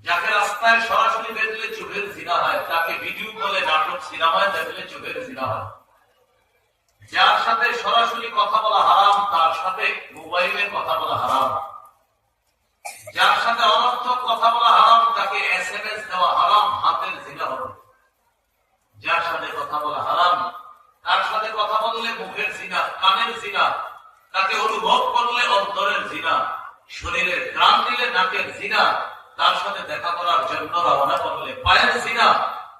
যাকে রাস্তায় সরাসরি দেখলে চোখের জিনা হয়, তাকে ভিডিও কলে নাটক সিনেমায় দেখলে চোখের জিনা হয়। যার সাথে সরাসরি কথা বলা হারাম, তার সাথে মোবাইলে কথা বলা হারাম। যার সাথে অনর্থক কথা বলা হারাম, তাকে SMS দেওয়া হারাম, হাতের জিনা হবে। যার সাথে কথা বলা হারাম, তার সাথে কথা বললে মুখের জিনা, কানের জিনা, তাকে অনুভব করলে অন্তরের জিনা, শরীরের ঘ্রাণ দিলে নাকের জিনা, তার সাথে দেখা করার জন্য রওনা করলে পায়ের জিনা,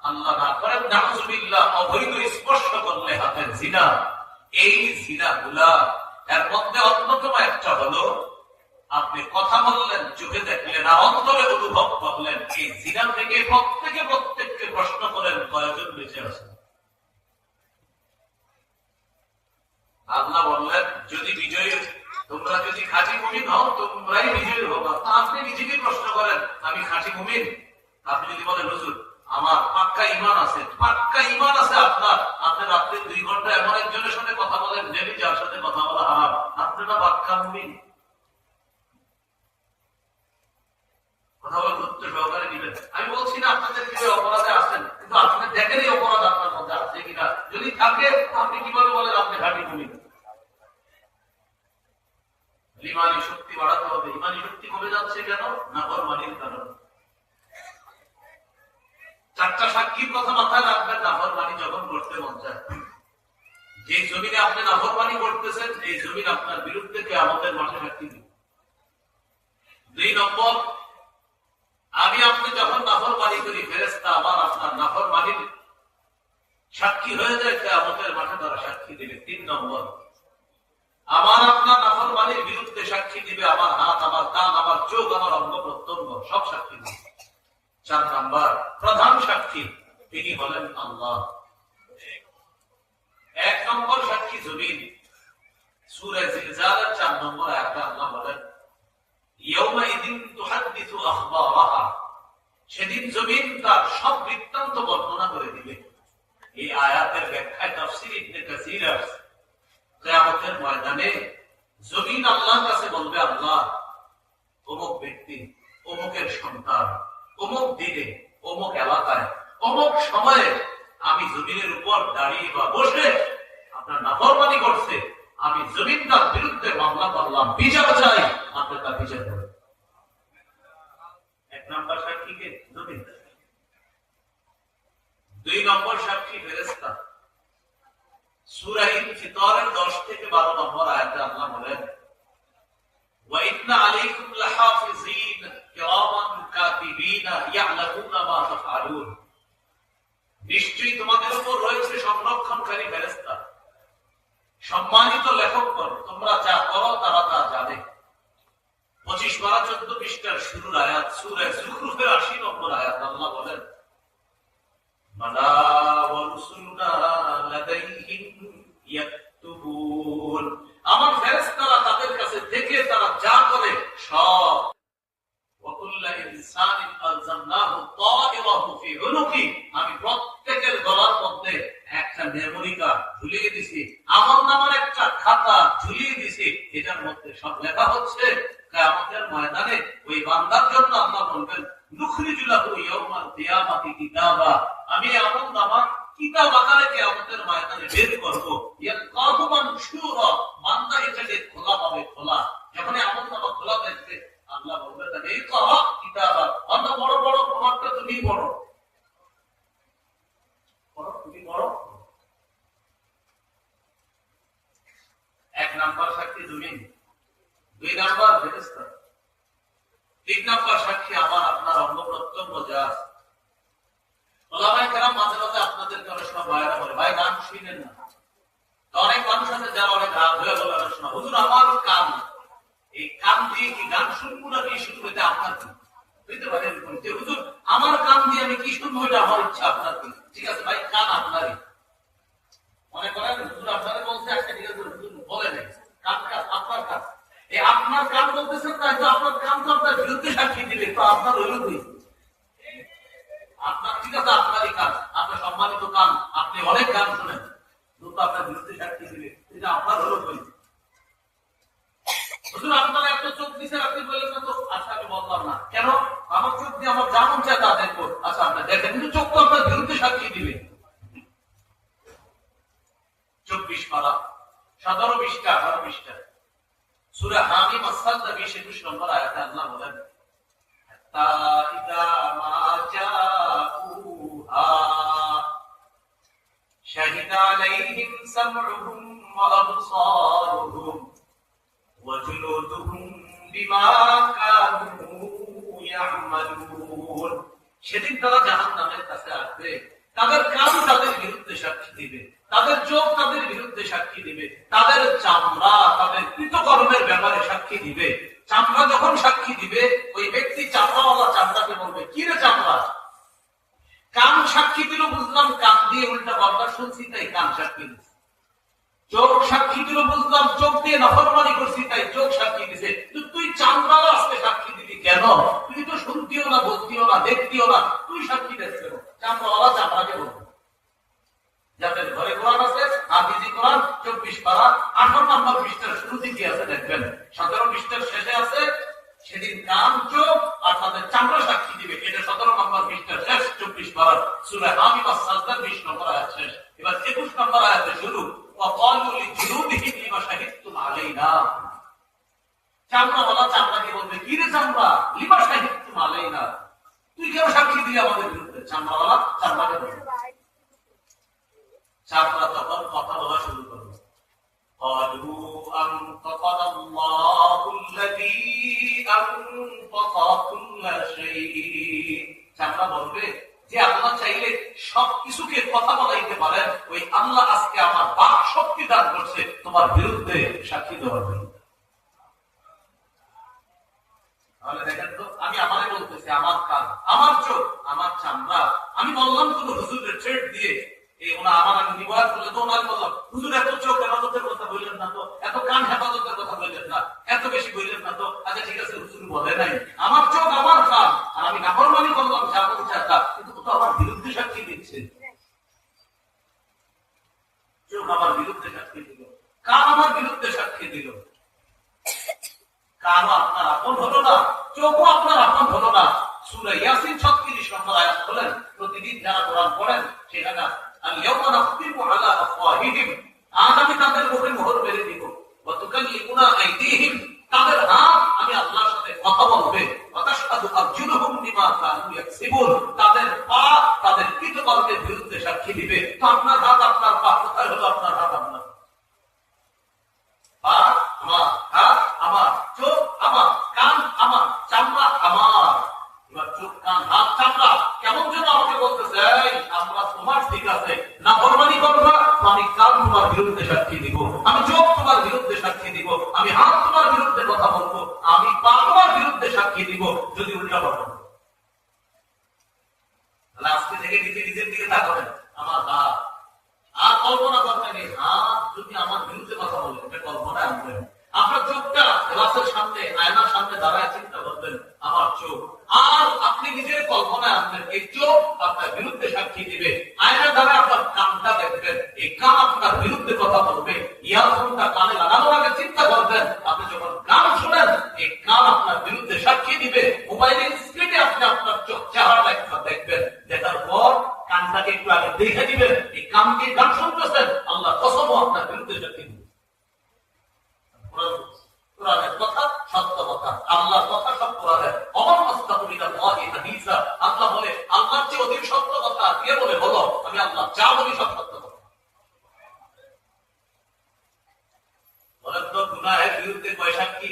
আল্লাহ না করেন নাউজুবিল্লাহ অবৈধ স্পর্শ করলে হাতের জিনা। এই জিনা গুলা এর মধ্যে অন্যতম একটা হলো আপনি কথা বললেন, চোখে দেখলেন, আর অন্তরে অনুভব করলেন। এই জিনা থেকে প্রত্যেককে প্রশ্ন করেন কয়জন বেঁচে আছেন। আল্লাহ বললেন যদি বিজয়ী, তোমরা যদি খাঁটি মুমিন হও তোমরাই বিজয়ী হবা। আপনি নিজেকে প্রশ্ন করেন আমি খাঁটি মুমিন? আপনি যদি বলেন হুজুর আমার পাক্কা ঈমান আছে, পাক্কা ঈমান আছে আপনার, আপনি রাত্রে 2 ঘন্টা এমন একজনের সাথে কথা বলেন যিনি যার সাথে কথা বলা হারাম, আপনি না পাক্কা মুমিন? কথা বলার গুরুত্ব সহকারে নিবেন। আমি বলছি না আপনাদের কিছু অপরাধে আছেন, কিন্তু আপনি দেখেন এই অপরাধ আপনার মধ্যে আছে কিনা। যদি থাকে আপনি কিভাবে বলেন আপনি খাঁটি মুমিন? ইমানি শক্তি বাড়াতে হবে। ইমানি শক্তি কমে যাচ্ছে কেন? নাফরমানির কারণে। 4টা সাক্ষীর কথা মাথায় রাখবেন নাফরমানি যখন করতে মন চায়। যে জমিনে আপনি নাফরমানি করতেছেন এই জমিন আপনার বিরুদ্ধে কিয়ামতের মাঠে সাক্ষী দিবে। 2 নম্বর, আমি আপনি যখন নাফরমানি করি ফেরেশতা আবার আপনার নাফরমানির সাক্ষী হয়ে যায়, কিয়ামতের মাঠে তারা সাক্ষী দিবে। 3 নম্বর, আমার আপনার নাফরমানির বিরুদ্ধে সাক্ষী দিবে আমার হাত, আমার কান, আমার চোখ, আমার অঙ্গ প্রত্যঙ্গ সব সাক্ষী দিবে। 4 নম্বর, প্রধান সাক্ষী তিনি হলেন আল্লাহ। 1 নম্বর সাক্ষী জমিন। সূরা জিলজালের 4 নম্বর আয়াতে আল্লাহ বলেন ইয়াউমাইযিন তুহাদ্দিসু আখবারাহা, সেদিন জমিন তার সব বৃত্তান্ত বর্ণনা করে দিবে। এই আয়াতের ব্যাখ্যায় তাফসীর ইবনে কাসীর আছে কিয়ামতের ময়দানে জমিন আল্লাহর কাছে বলবে আল্লাহ অমুক ব্যক্তি, অমুকের সন্তান, অমুক দিনে, অমুক এলাকায়, অমুক সময়ে আমি জমিনের উপর দাঁড়িয়ে বা বসে আপনার নাফরমানি করছে, আমি জমিনটার বিরুদ্ধে মামলা করলাম, বিচার চাই, আপনি তার বিচার করেন। 1 নম্বর সাক্ষীকে জমিন। 2 নম্বর সাক্ষী ফেরেশতা। সূরা ইনফিতারের 10 থেকে 12 নম্বর আয়াতে আল্লাহ বলেন ওয়া ইন্না আলাইকুম লাহাফিজিন কিরামান কাতিবিনা ইয়ালামুনা মা তাফআলুন, নিশ্চয়ই তোমাদের উপর রয়েছে সংরক্ষণকারী ফেরেশতা, সম্মানিত লেখকগণ, তোমরা যা করো তারা তা জানে। 25 12 14 পৃষ্ঠার শুরুর আয়াত সূরা যুখরুফের 80 নম্বর আয়াত আল্লাহ বলেন মালা ওয়া রুসুলুনা লাদাইহিম ইয়াকতুবুন, আমার ফেরেশতারা তাদের কাছে থেকে তারা যা করে সব। ওয়া কুল্লু ইনসানিন আলজামনাহু তায়রাহু ফি উনুকি, আমি প্রত্যেকের গলার মধ্যে একটা মেমোরি কার্ড ঝুলিয়ে দিছি, আমলনামার একটা খাতা ঝুলিয়ে দিছি, এটার মধ্যে সব লেখা হচ্ছে। কিয়ামতের ময়দানে ওই বান্দার জন্য আল্লাহ বলবেন নুখরিজু লাহু ইয়াউমাল কিয়ামাতি কিতাবা, আমি আমলনামা কিতাব আকারে কিয়ামতের ময়দানে বের করব। ইয়ালকাহু মানশুরা, বান্দা এটাকে খোলা পাবে, খোলা। যখন আমলনামা খোলা দেখবে আল্লাহ বলবেন এই করা কিতাবা, অন্য বড় বড় প্রমাণটা তুমি পড়ো, তুমি পড়ো। 1 নম্বর সাক্ষী জমিন। 2 নম্বর ফেরেশতা। 3 নম্বর সাক্ষী আমার আপনার অঙ্গ প্রত্যঙ্গ যা আছে। ওলামায়ে কেরাম মাঝে মাঝে আপনাদেরকে অনেক সময় বয়ান করে, ভাই গান শুনেন না। অনেক মানুষ আছে যারা অনেক রাত হয়ে বলে অনেক সময় হুজুর আমার কান, এই কান দিয়ে কি গান শুনবো না কি শুনবো এটা আপনার কি? বুঝতে পারেন হুজুর আমার কান দিয়ে আমি কি শুনবো এটা আমার ইচ্ছা, আপনার কি? ঠিক আছে ভাই, কান আপনারই। মনে করেন হুজুর আপনারা বলছে একটা, ঠিক আছে হুজুর বলে নেই, কান আপনার কান। এই আপনার কান বলতেছেন না, তো আপনার কান তো আপনার বিরুদ্ধে সাক্ষী দিবে, তো আপনার হইল কি? আপনার ঠিক আছে আপনারই কান, আপনার সম্মানিত কান, আপনি অনেক গান শোনেন, কিন্তু আপনার বিরুদ্ধে সাক্ষী দিবে, এটা আপনার হলো কি? হুজুর আপনারা এত চোখ দিচ্ছেন, আপনি বললেন না তো। আচ্ছা আমি বললাম না কেন, আমার চোখ দিয়ে আমার যেমন চায় তা দেখবো। আচ্ছা আপনার দেখেন, কিন্তু চোখ তো আপনার বিরুদ্ধে সাক্ষী দিবে। 24 পারা 17 পৃষ্ঠা 18 পৃষ্ঠা সূরা হামিম আস-সাজদা 20-21 নম্বর আয়াতে আল্লাহ বলেন, হাত্তা ইযা মা জাউহা শাহিদা আলাইহিম সামউহুম ওয়া আবসারুহুম ওয়া জুলুদুহুম বিমা কানু ইয়ামালুন। সেদিন তারা জাহান্নামের কাছে আসবে, তাদের কান তাদের বিরুদ্ধে সাক্ষী দিবে, তাদের চোখ তাদের বিরুদ্ধে সাক্ষী দিবে, তাদের চামড়া তাদের কৃতকর্মের ব্যাপারে সাক্ষী দিবে। চামড়া যখন সাক্ষী দিবে, ওই ব্যক্তি চামড়াওয়ালা চামড়াকে বলবে, কি রে চামড়া? কান সাক্ষী দিল বুঝলাম, কান দিয়ে উল্টা বার্তা শুনছি তাই কান সাক্ষী দিচ্ছে। চোখ সাক্ষী দিল বুঝলাম, চোখ দিয়ে নাফরমানি করছি তাই চোখ সাক্ষী দিছে। তুই চামড়াও আজকে সাক্ষী দিবি কেন? তুই তো শুনতিও না, বলতিও না, দেখতিও না, তুই সাক্ষী দিস কেন? চামড়াওয়ালা চামড়াকে বলবে। যাদের ঘরে কোরআন আছে, হাফিজি কোরআন 24 পারা 18 নম্বর পৃষ্ঠার শুরুতে কি আছে দেখবেন, 17 পৃষ্ঠার শেষে আছে, সেদিন কান চোখ আর তাদের চামড়া সাক্ষী দিবে। এটা 17 নম্বর পৃষ্ঠার শেষ 24 পারা সূরা হামিম আস-সাজদা 20 নম্বর আয়াত শেষ। এবার 21 নম্বর আয়াতে শুরু, ওয়াকালু লিজুলুদিহিম লিমা শাহিদতুম আলাইনা। চামড়াওয়ালা চামড়াকে বলবে, কি রে চামড়া, লিমা শাহিদতুম আলাইনা, তুই কেন সাক্ষী দিবি আমাদের বিরুদ্ধে? চামড়াওয়ালা চামড়াকে বলবে। চামড়া তখন কথা বলা শুরু করবে, ক্বালু আনতাকানা আল্লাহুল্লাযী আনতাকা কুল্লা শাই। চামড়া বলবে যে আল্লাহ চাইলে সবকিছুকে কথা বলাইতে পারেন, ওই আল্লাহ আজকে আমার বাক শক্তি দান করছে তোমার বিরুদ্ধে সাক্ষী দেওয়ার জন্য। তাহলে দেখেন তো, আমি আমারে বলতেছি, আমার কান, আমার চোখ, আমার চামড়া। আমি বললাম কোন হুজুরের ট্রেড দিয়ে আমার আগে নিবাস করলে তো ওনার বললাম, হুজুর এত চোখ হেফাজতের কথা বললেন না তো, এত কান হেফাজতের কথা বললেন না, এত বেশি বললেন না তো। আচ্ছা ঠিক আছে, হুজুর বলে নাই, আমার চোখ আমার কান, আর আমি নাফরমানি করলাম যা বলছে তা, কিন্তু তো আমার বিরুদ্ধে সাক্ষী দিচ্ছে। চোখ আমার বিরুদ্ধে সাক্ষী দিল, কান আমার বিরুদ্ধে সাক্ষী দিল। কানও আপনার আপন হলো না, চোখও আপনার আপন হলো না। সূরা ইয়াসিন 36 নম্বর আয়াত বলেন, প্রতিদিন যারা কোরআন পড়েন সেখানে আল-ইয়াওমা নাখতিমু আলা আফওয়াহিহিম, আজ আমি তাদের মুখে মোহর মেরে দিব, ওয়া তুকাল্লিমুনা আইদিহিম, তাদের হাত আমি আল্লাহর সাথে কথা বলবে, ওয়া তাশহাদু আরজুলুহুম বিমা কানু ইয়াকসিবুন, তাদের পা তাদের কৃতকর্মের বিরুদ্ধে সাক্ষী দিবে। তো আপনার হাত আপনার পা কোথায় হলো? আপনার হাত আপনার পা আমার, হাত আমার, চোখ আমার, কান আমার, চামড়া আমার। এবার চোখ, কান, হাত, চামড়া কেমন যেন আমাকে বলতেছে, আমরা তোমার ঠিক আছে, না ফরমানি করবা, আমি কান তোমার বিরুদ্ধে সাক্ষী দিব, আমি চোখ তোমার বিরুদ্ধে সাক্ষী দিব, আমি হাত তোমার বিরুদ্ধে কথা বলবো, আমি পা তোমার বিরুদ্ধে সাক্ষী দিব যদি উল্টা পাল্টা। তাহলে আজকে থেকে নিজের দিকে তাকাবেন, আমার হাত, আর কল্পনা করবেন এই হাত যদি আমার বিরুদ্ধে কথা বলে, এটা কল্পনায় আনবেন। আপনার চোখটা গ্লাসের সামনে, আয়নার সামনে দাঁড়ায় চিন্তা করবেন, আমার চোখ, আর আপনি নিজের কল্পনায় আনবেন এই চোখ আপনার বিরুদ্ধে সাক্ষী দিবে। আয়নার দ্বারা আপনার কানটা দেখবেন, এই কান আপনার বিরুদ্ধে কথা বলবে। ইয়ারফোনটা কানে লাগানোর আগে চিন্তা করবেন, আপনি যখন গান শোনেন এই কান আপনার বিরুদ্ধে সাক্ষী দিবে। মোবাইলের স্ক্রিনে আপনি আপনার চোখ চেহারাটা একবার দেখবেন, দেখার পর কানটাকে একটু আগে দেখে দিবেন, এই কানকে গান শুনতেছেন, আল্লাহ কসমও আপনার বিরুদ্ধে সাক্ষী দিবে। কোরআনের কথা সত্য কথা, আল্লাহর কথা সব কোরআনের। আল্লাহ বলে, আল্লাহর চেয়ে অধিক সত্য কথা কে বলে? বলো, আমি আল্লাহ যা বলি সব সত্য কথা। বলেন তো, গুনাহের বিরুদ্ধে কয় সাক্ষী?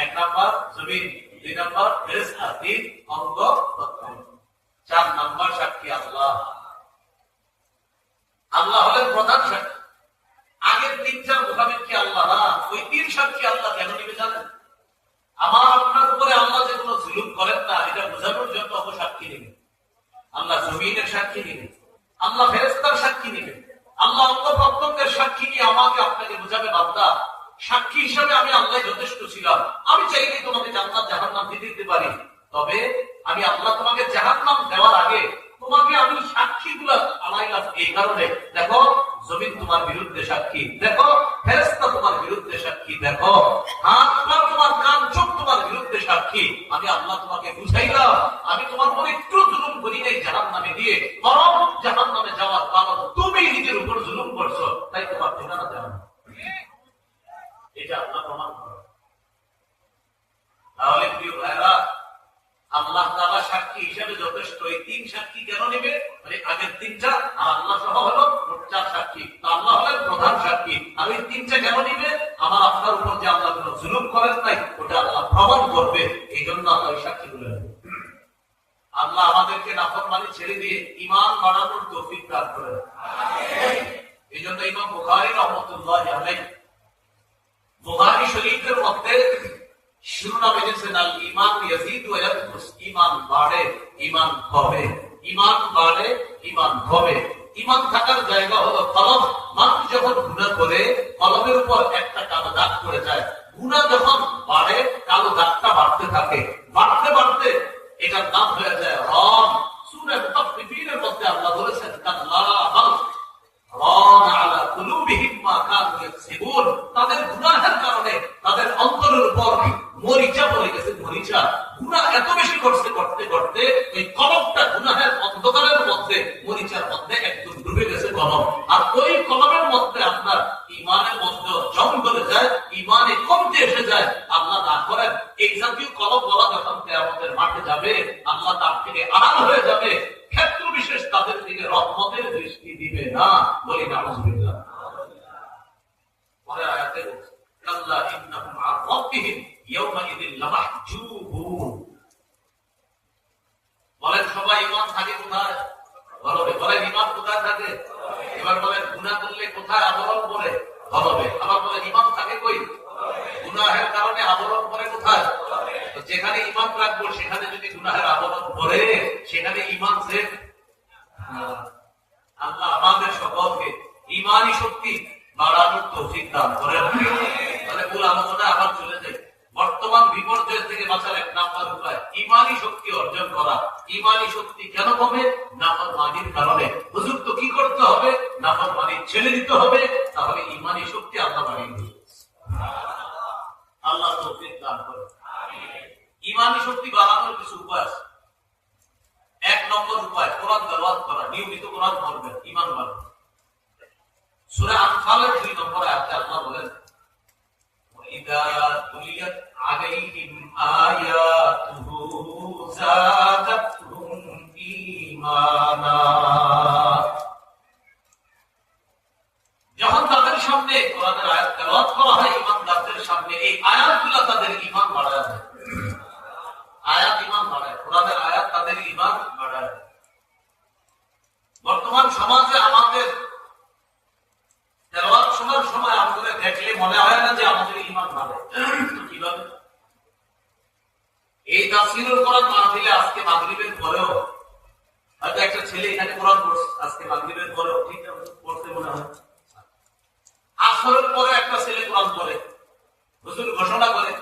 1 নাম্বার জমিন, 2 নাম্বার রিজক, 3 অঙ্গ, 4 নাম্বার সাক্ষী আল্লাহ। আল্লাহ হলেন প্রধান সাক্ষী। আগের 3-4 মুখাপেক্ষী আল্লাহ না, ওই 3 সাক্ষী আল্লাহ কেন নিবে জানেন? আমার আপনার উপরে আল্লাহ যে কোনো জুলুম করেন না, এটা বোঝানোর জন্য সাক্ষী নেবে। আল্লাহ জমিনের সাক্ষী নেবে, আল্লাহ ফেরেশতার সাক্ষী নেবে, আল্লাহ অঙ্গ প্রত্যঙ্গের সাক্ষী নিয়ে আমাকে আপনাকে বোঝাবে, বান্দা সাক্ষী হিসাবে আমি আল্লাহ যথেষ্ট ছিলাম, আমি চাইলে তোমাকে জান্নাত জাহান্নাম দিতে পারি, তবে আমি আল্লাহ তোমাকে জাহান্নাম দেওয়ার আগে তোমাকে আমি সাক্ষীগুলো আনাইলাম এই কারণে, দেখো জমিন তোমার বিরুদ্ধে সাক্ষী, দেখো ফেরেশতা তোমার বিরুদ্ধে সাক্ষী, দেখো হাত পা তোমার, কান চোখ তোমার বিরুদ্ধে সাক্ষী। আমি আল্লাহ তোমাকে বুঝাইলাম, আমি তোমার উপর একটু জুলুম করি নাই জাহান্নামে দিয়ে, বরং জাহান্নামে যাওয়ার কারণ তুমি নিজের উপর জুলুম করছো, তাই তোমার ঠিকানা জাহান্নাম। এটা আল্লাহ প্রমাণ করে। তাহলে প্রিয় ভাইরা, আল্লাহ তাআলা সাক্ষী হিসেবে যথেষ্ট। এই তিন সাক্ষী কেন নেবে? মানে আগের তিনটা আর আল্লাহ সহ হলো চার সাক্ষী, আল্লাহ হলেন প্রধান সাক্ষী। আর ওই তিনটা কেন নিবে? আমার আপনার উপর যে আল্লাহ কোনো জুলুম করেন নাই, ওটা আল্লাহ প্রমাণ করবে, এই জন্য আল্লাহ ওই সাক্ষী গুলো নেবে। আল্লাহ আমাদেরকে নাফরমানি ছেড়ে দিয়ে ঈমান বাড়ানোর তৌফিক দান করেন। এই জন্য ইমাম বুখারী রাহমাতুল্লাহি আলাইহি বুখারী শরীফের মধ্যে শিরোনাম এনেছেন আল ঈমান ইয়াজিদু ওয়া ইয়ানকুস, ঈমান বাড়ে ঈমান কমে, ঈমান বাড়ে ঈমান কমে। ঈমান থাকার জায়গা হলো কলব। মানুষ যখন গুনাহ করে কলবের উপর একটা কালো দাগ পড়ে যায়, গুনাহ যখন বাড়ে কালো দাগটা বাড়তে থাকে, বাড়তে বাড়তে এটার নাম হয়ে যায় রন। সূরা মুতাফফিফিনের মধ্যে আল্লাহ বলেছেন কাল্লা বাল রান আলা কুলুবিহিম মা কানু ইয়াকসিবুন, তাদের গুনাহের কারণে তাদের অন্তরের উপর মরিচা পড়ে গেছে, মরিচা। গুনাহ এত বেশি করতে করতে করতে ওই কলবটা গুনাহের অন্ধকারের মধ্যে, মরিচার মধ্যে একদম ডুবে গেছে কলব। আর ওই কলবের মধ্যে আপনার ঈমানের মধ্যে জং ধরে যায়, ঈমানে কমতে এসে যায়। আল্লাহ না করেন এই জাতীয় কলব বলা যখন কিয়ামতের মাঠে যাবে, আল্লাহ তার থেকে আড়াল হয়ে যাবে, ক্ষেত্র বিশেষ তাদের দিকে রহমতের দৃষ্টি দিবে না। বলি নাউযুবিল্লাহ। পরের আয়াতে কাল্লা ইন্নাহুম আন রাব্বিহিম ইয়াওমাইযিন লামাহজুবুন। বলেন সবাই ঈমান থাকে কোথায়? বলেন ঈমান কোথায় থাকে? এবার বলেন গুনাহ করলে কোথায় আবরণ করে? কলবে। আবার বলেন ঈমান থাকে কই? গুনাহের কারণে আবরণ করে কোথায়? তো যেখানে ঈমান রাখবো সেখানে যদি গুনাহের আবরণ করে, সেখানে ঈমান যে আল্লাহ আমাদের সকলকে ঈমানি শক্তি বাড়ানোর তৌফিক দান করেন। তাহলে মূল আলোচনা আবার চলে যাই। বর্তমান বিপর্যয় থেকে বাঁচার এক নাম্বার উপায় ঈমানি শক্তি অর্জন করা। ঈমানি শক্তি কেন কমে? নাফরমানির কারণে। হুজুর তো কি করতে হবে? নাফরমানি ছেড়ে দিতে হবে, তাহলে ঈমানি শক্তি আল্লাহ বাড়িয়ে দিবে। আল্লাহ তৌফিক দান করেন। ঈমানি শক্তি বাড়ানোর কিছু উপায় আছে। এক নম্বর উপায় কোরআন তেলাওয়াত করা, নিয়মিত কোরআন পড়বেন, ঈমান বাড়বে। সূরা আনফালের 2 নম্বর আয়াতে আল্লাহ বলেন ওয়াইদা তুলিয়াত আলাইহিম আয়াতুহু যাদাতহুম ঈমানা। যখন তাদের সামনে কোরআনের আয়াত তেলাওয়াত করা হয়, ঈমানদারদের সামনে এই আয়াতগুলো তাদের ঈমান বাড়ায় দেয়। আয়াত ঈমান বাড়ায়, কোরআনের আয়াত তাদের ঈমান বাড়ায়। বর্তমান সমাজে আমাদের তেলাওয়াত শোনার সময় আমাদের দেখলে মনে হয় না যে আমাদের ঈমান বাড়ে। কিভাবে? এই তাফসীরুল কোরআন মাহফিলে আজকে মাগরিবের পরেও হয়তো একটা ছেলে এখানে কোরআন পড়ছে, আজকে মাগরিবের পরেও ঠিক আছে পড়তে মনে হয়। আসরের পরে একটা ছেলে কোরআন পড়ে, হুজুর ঘোষণা করে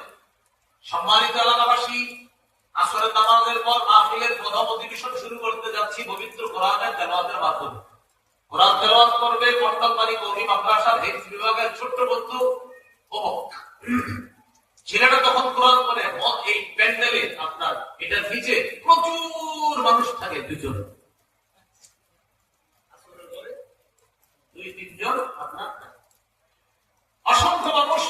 সম্মানিত এলাকাবাসী, আসরের নামাজের পর মাহফিলের প্রথম অধিবেশন শুরু করতে যাচ্ছি পবিত্র কোরআনের তেলাওয়াতের মাধ্যমে। কোরআন তেলাওয়াত করবে কর্তালবাড়ি কওমি মাদ্রাসার হিফজ বিভাগের ছোট্ট বন্ধু অমুক। ছেলেটা তখন কোরআন পড়ে, এই প্যান্ডেলে আপনার এটা নিচে প্রচুর মানুষ থাকে, দুজন 2-3 জন আপনার অসংখ্য মানুষ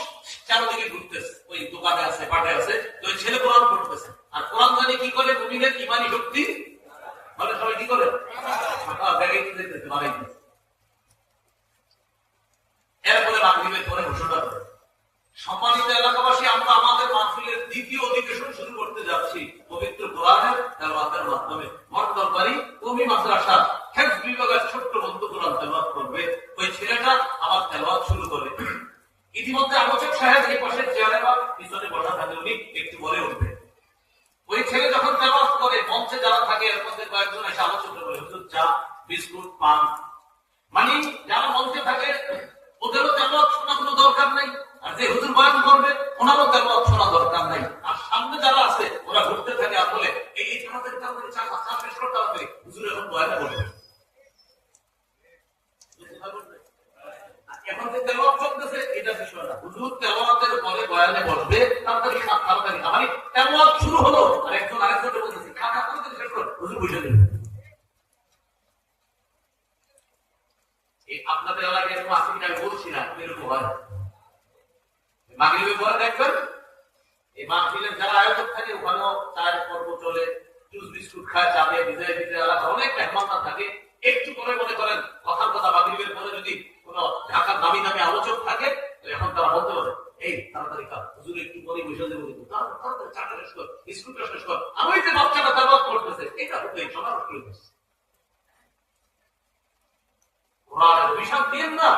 চারদিকে ঘুরতেছে, ওই দোকানে আছে, পাটে আছে, তো ওই ছেলে কোরআন পড়তেছে। আর কোরআন জানি কি করে? মুমিনের ঈমানি শক্তি মানে সবাই কি করে? এরপরে মাগরিবের পরে ঘোষণা করে সম্মানিত এলাকাবাসী, আমরা আমাদের মাহফিলের দ্বিতীয় অধিবেশন শুরু করতে যাচ্ছি পবিত্র কোরআনের তেলাওয়াতের মাধ্যমে। মর্তলবাড়ি কওমি মাদ্রাসা হিফজ বিভাগের ছোট্ট বন্ধু কোরআন তেলাওয়াত করবে। ওই ছেলেটা আমার তেলাওয়াত শুরু করে। ইতিমধ্যে আলোচক সাহেব এই পাশের চেয়ারে বা পিছনে বসা থাকে, উনি একটু বলে উঠবে। ওই ছেলে যখন তেলাওয়াত করে, মঞ্চে যারা থাকে এর মধ্যে কয়েকজন এসে আলোচনা করে, হুজুর চা বিস্কুট পান, মানে যারা মঞ্চে থাকে ওদেরও তেলাওয়াত শোনা কোনো দরকার নাই, আর যে হুজুর বয়ান করবে ওনারও তেলাওয়াত শোনা দরকার নাই। আর সামনে যারা আছে ওরা ঘুরতে থাকে আর বলে এই আমাদের তাড়াতাড়ি চা শেষ করতে হবে, হুজুর এখন বয়ানে বলবে। ময়দানে বসবে, তাড়াতাড়ি খা, তাড়াতাড়ি খা, মানে তেলাওয়াত শুরু হলো আর একজন আরেকজনকে বলতেছে খা খা, তাড়াতাড়ি শেষ কর, হুজুর বসে দেবে। এই আপনাদের এলাকায় এরকম আছে কিনা আমি বলছি না, এরকম হয়। মাগরিবের পরে দেখবেন এই মাহফিলের যারা আয়োজক থাকে ওখানেও চায়ের পর্ব চলে, জুস বিস্কুট খায়, চাপে ভিজে ভিজে এলাকা অনেক মেহমানরা থাকে। একটু করে মনে করেন কথার কথা মাগরিবের পরে যদি কোন ঢাকার দামি দামি আলোচক থাকে এখন তারা বলতে পারে এই তাড়াতাড়ি খা, হুজুর একটু পরে বসে দেবো, কিন্তু তাড়াতাড়ি চাটা শেষ কর, বিস্কুটটা শেষ কর, আমি যে বাচ্চাটা তেলাওয়াত করতেছে এটা হতে সবার কি হচ্ছে। কোরআনের অভিশাপ দিয়েন না।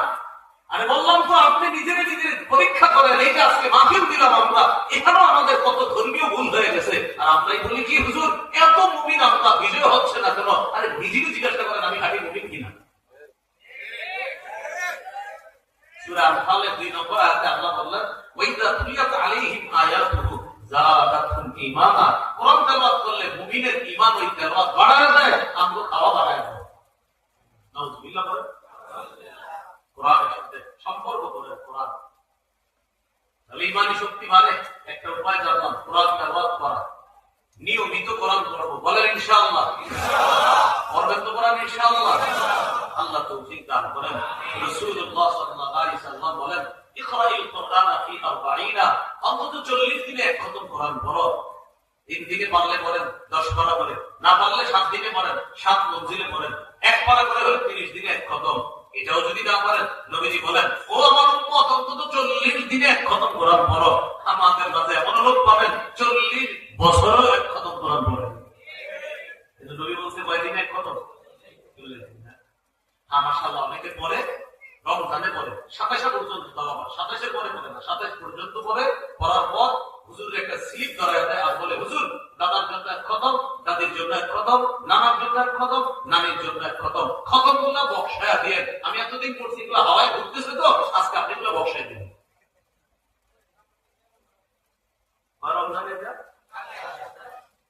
আরে বললাম তো আপনি নিজের নিজের পরীক্ষা করেন। এই যে আজকে মাহফিল দিলাম আমরা, এখানেও আমাদের কত ধর্মীয় ভুল হয়ে গেছে, আর আমরাই বলি কি হুজুর এত মুমিন আমরা বিজয় হচ্ছে না কেন? আরে নিজেকে জিজ্ঞাসা করেন আমি খাঁটি মুমিন কিনা। সূরা আনফালের 2 নম্বর আয়াতে আল্লাহ বললেন ওয়াইদা তুলিয়াত আলাইহিম আয়াতুহু যাদাতহুম ঈমানা। কোরআন তেলাওয়াত করলে মুমিনের ঈমান ওই তেলাওয়াত বাড়ায় দেয়, আমগো খাওয়া বাড়ায় দেয়। নাউযুবিল্লাহ। কোরআনের সাথে সম্পর্ক করে কোরআন তাহলে ইমানি শক্তি বাড়ে। একটা উপায় জানলাম, কোরআন তেলাওয়াত করা, নিয়মিত কোরআন পড়ব। বলেন ইনশাআল্লাহ। পড়বেন তো কোরআন ইনশাআল্লাহ। আল্লাহ তৌফিক দান করেন। রাসূলুল্লাহ সাল্লাল্লাহু আলাইহি সাল্লাম বলেন ইকরাইল কুরআন ফি 40, অন্তত 40 দিনে এক খতম কোরআন পড়ো। 3 দিনে পারলে পড়েন, 10 পারা করে, না পারলে 7 দিনে পড়েন, 7 মঞ্জিলে পড়েন, এক পারা করে হলে 30 দিনে এক খতম। এটাও যদি না পারেন নবীজি বলেন ও আমার উম্মত অন্তত 40 দিনে এক খতম কোরআন পড়ো। আমাদের মাঝে এমন লোক পাবেন 40 বছরও এক খতম কোরআন পড়ে। কিন্তু নবী বলছে কয় দিনে এক খতম? 40 দিন। হ্যাঁ মাশাআল্লাহ, অনেকে পড়ে রমজানে পড়ে 27 পর্যন্ত, 27 পরে পড়ে না, 27 পর্যন্ত পড়ে। পড়ার পর হুজুরের একটা স্লিপ ধরায় দেয় আর বলে হুজুর দাদার জন্য এক খতম, দাদির জন্য এক খতম, নানার জন্য এক খতম, নানির জন্য এক খতম। খতম গুলা বক্সায়া দিয়ে, আমি এতদিন পড়ছি এগুলো হাওয়ায় ঘুরতেছে তো আজকে আপনি এগুলো বক্সায় দিন। রমজানে যা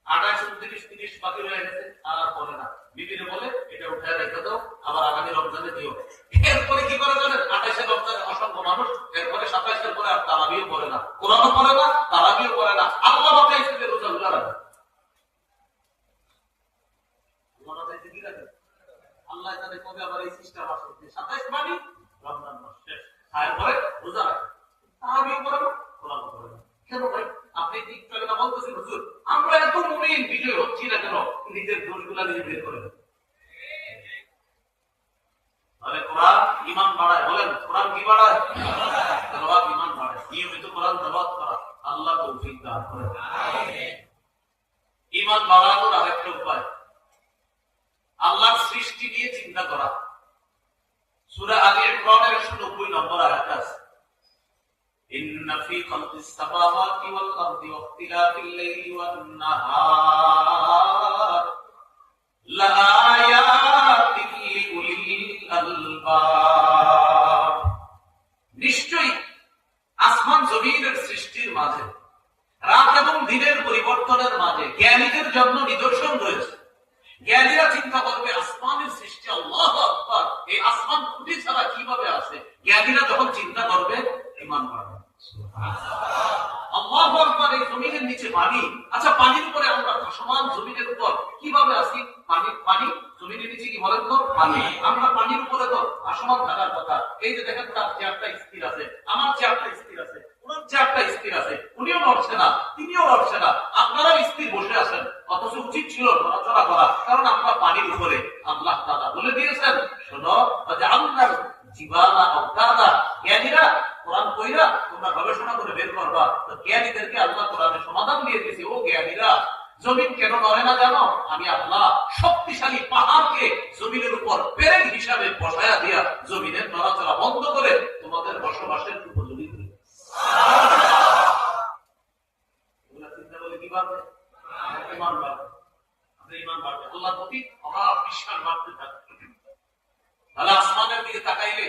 28, 29, 30 বাকি রয়ে গেছে আর পড়ে না। বিবিরে বলে এটা উঠে রেখে দাও, আবার আগামী রমজানে দিও। এরপরে কি করে জানেন? 28 রমজানে অসংখ্য মানুষ, এরপরে 27 পরে আর তারাবিও পড়ে না, কোরআনও পড়ে না, তারাবিও পড়ে না। আল্লাহ বাঁচাইছে রোজা গুলা রাখে। আল্লাহ তাদের কবে আবার এই সিস্টেম আসে 27 মানে রমজান মাস শেষ, এরপরে রোজা রাখে, তারাবিও পড়ে না, কোরআনও পড়ে না। কেন ভাই? আপনি ঠিক করে না বলতেছেন হুজুর আমরা এত মুমিন বিজয় হচ্ছি না কেন? নিজের দোষগুলা নিজে বের করে দেন। তাহলে কোরআন ঈমান বাড়ায়। বলেন কোরআন কি বাড়ায়? তেলাওয়াত ঈমান বাড়ায়। নিয়মিত কোরআন তেলাওয়াত করা আল্লাহ তৌফিক দান করেন। আমিন। ঈমান বাড়ানোর আরেকটা উপায় আল্লাহর সৃষ্টি নিয়ে চিন্তা করা। সূরা আলে ইমরানের 190 নম্বর আয়াত আছে إن في خلق السماوات والأرض واختلاف الليل والنهار لآيات لأولي الألباب। নিশ্চয়ই আসমান জমিনের সৃষ্টির মাঝে, রাত এবং দিনের পরিবর্তনের মাঝে জ্ঞানীদের জন্য নিদর্শন রয়েছে। জ্ঞানীরা চিন্তা করবে আসমানের সৃষ্টি, আল্লাহু আকবার, এই আসমান খুঁটি ছাড়া কিভাবে আছে? জ্ঞানীরা যখন চিন্তা করবে ঈমান বাড়বে। আল্লাহু আকবার। এই জমিনের নিচে পানি, আচ্ছা পানির উপরে আমরা ভাসমান, জমিনের উপর কিভাবে আছি? পানি জমিনের নিচে কি বলেন তো? পানি। আমরা পানির উপরে তো ভাসমান থাকার কথা। এই যে দেখেন তার চেয়ারটা স্থির আছে, আমার চেয়ারটা স্থির আছে, ওনার চেয়ারটা স্থির আছে, উনিও নড়ছে না, তিনিও নড়ছে না, আপনারাও স্থির বসে আছেন। অথচ উচিত ছিল নড়াচড়া করা, কারণ আমরা পানির উপরে। আল্লাহ তাআলা বলে দিয়েছেন শোনো আল্লাহর জিবালা আওতাদা। জ্ঞানীরা কোরআন কইরা তোমরা গবেষণা করে বের করবা। তো জ্ঞানীদেরকে আল্লাহ কোরআনে সমাধান দিয়ে দিয়েছে, ও জ্ঞানীরা জমিন কেন নড়ে না জানো? আমি আল্লাহ শক্তিশালী পাহাড়কে জমিনের উপর পেরেক হিসাবে বসায়া দিয়া জমিনের নড়াচড়া বন্ধ করে তোমাদের বসবাসের উপযোগী করি। এগুলা চিন্তা করলে কি বাড়বে? ঈমান বাড়বে। আমাদের ঈমান বাড়বে, আল্লাহর প্রতি আমার বিশ্বাস বাড়তে থাকবে। তাহলে আসমানের দিকে তাকাইলে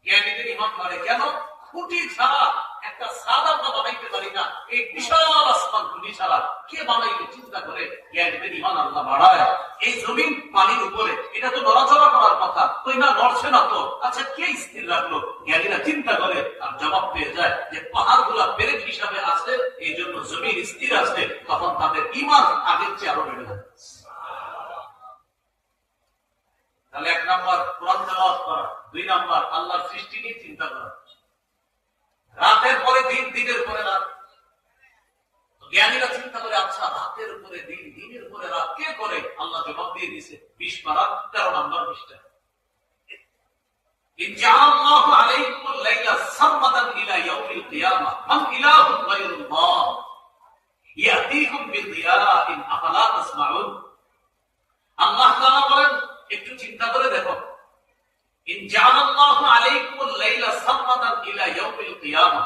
জ্ঞানীদের ঈমান বাড়ে। কেন? খুঁটি ছাড়া এক একটা ছাদ আমরা বানাইতে পারি না, এই বিশাল আসমান তুমি ছাড়া কে বানাইলে চিন্তা করে জ্ঞানীদের ঈমান আল্লাহ বাড়ায়। এই জমিন পানির উপরে, এটা তো নড়াচড়া করার কথা, তো না নড়ছে না, তো আচ্ছা কে স্থির রাখলো? জ্ঞানীরা চিন্তা করে আর জবাব পেয়ে যায় যে পাহাড় গুলা পেরেক হিসাবে আছে, এই জন্য জমিন স্থির আছে। তখন তাদের ঈমান আগের চেয়ে আরো বেড়ে যায়। তাহলে 1 নম্বর কোরআন তেলাওয়াত করা, 2 নম্বর আল্লাহর সৃষ্টি নিয়ে চিন্তা করা, রাতের পরে দিন, দিনের পরে রাত। জ্ঞানীরা চিন্তা করে আচ্ছা রাতের উপরে দিন, দিনের উপরে রাত কে করে? আল্লাহ জবাব দিয়ে দিয়েছে 20 পারা 13 নম্বর পৃষ্ঠা। إن جعل الله عليكم الليل سرمدا إلى يوم القيامة من إله غير الله يأتيكم بضياء أفلا تسمعون। আল্লাহ তাআলা বলেন একটু চিন্তা করে দেখো, إن جعل الله عليكم الليل سرمدا إلى يوم القيامة,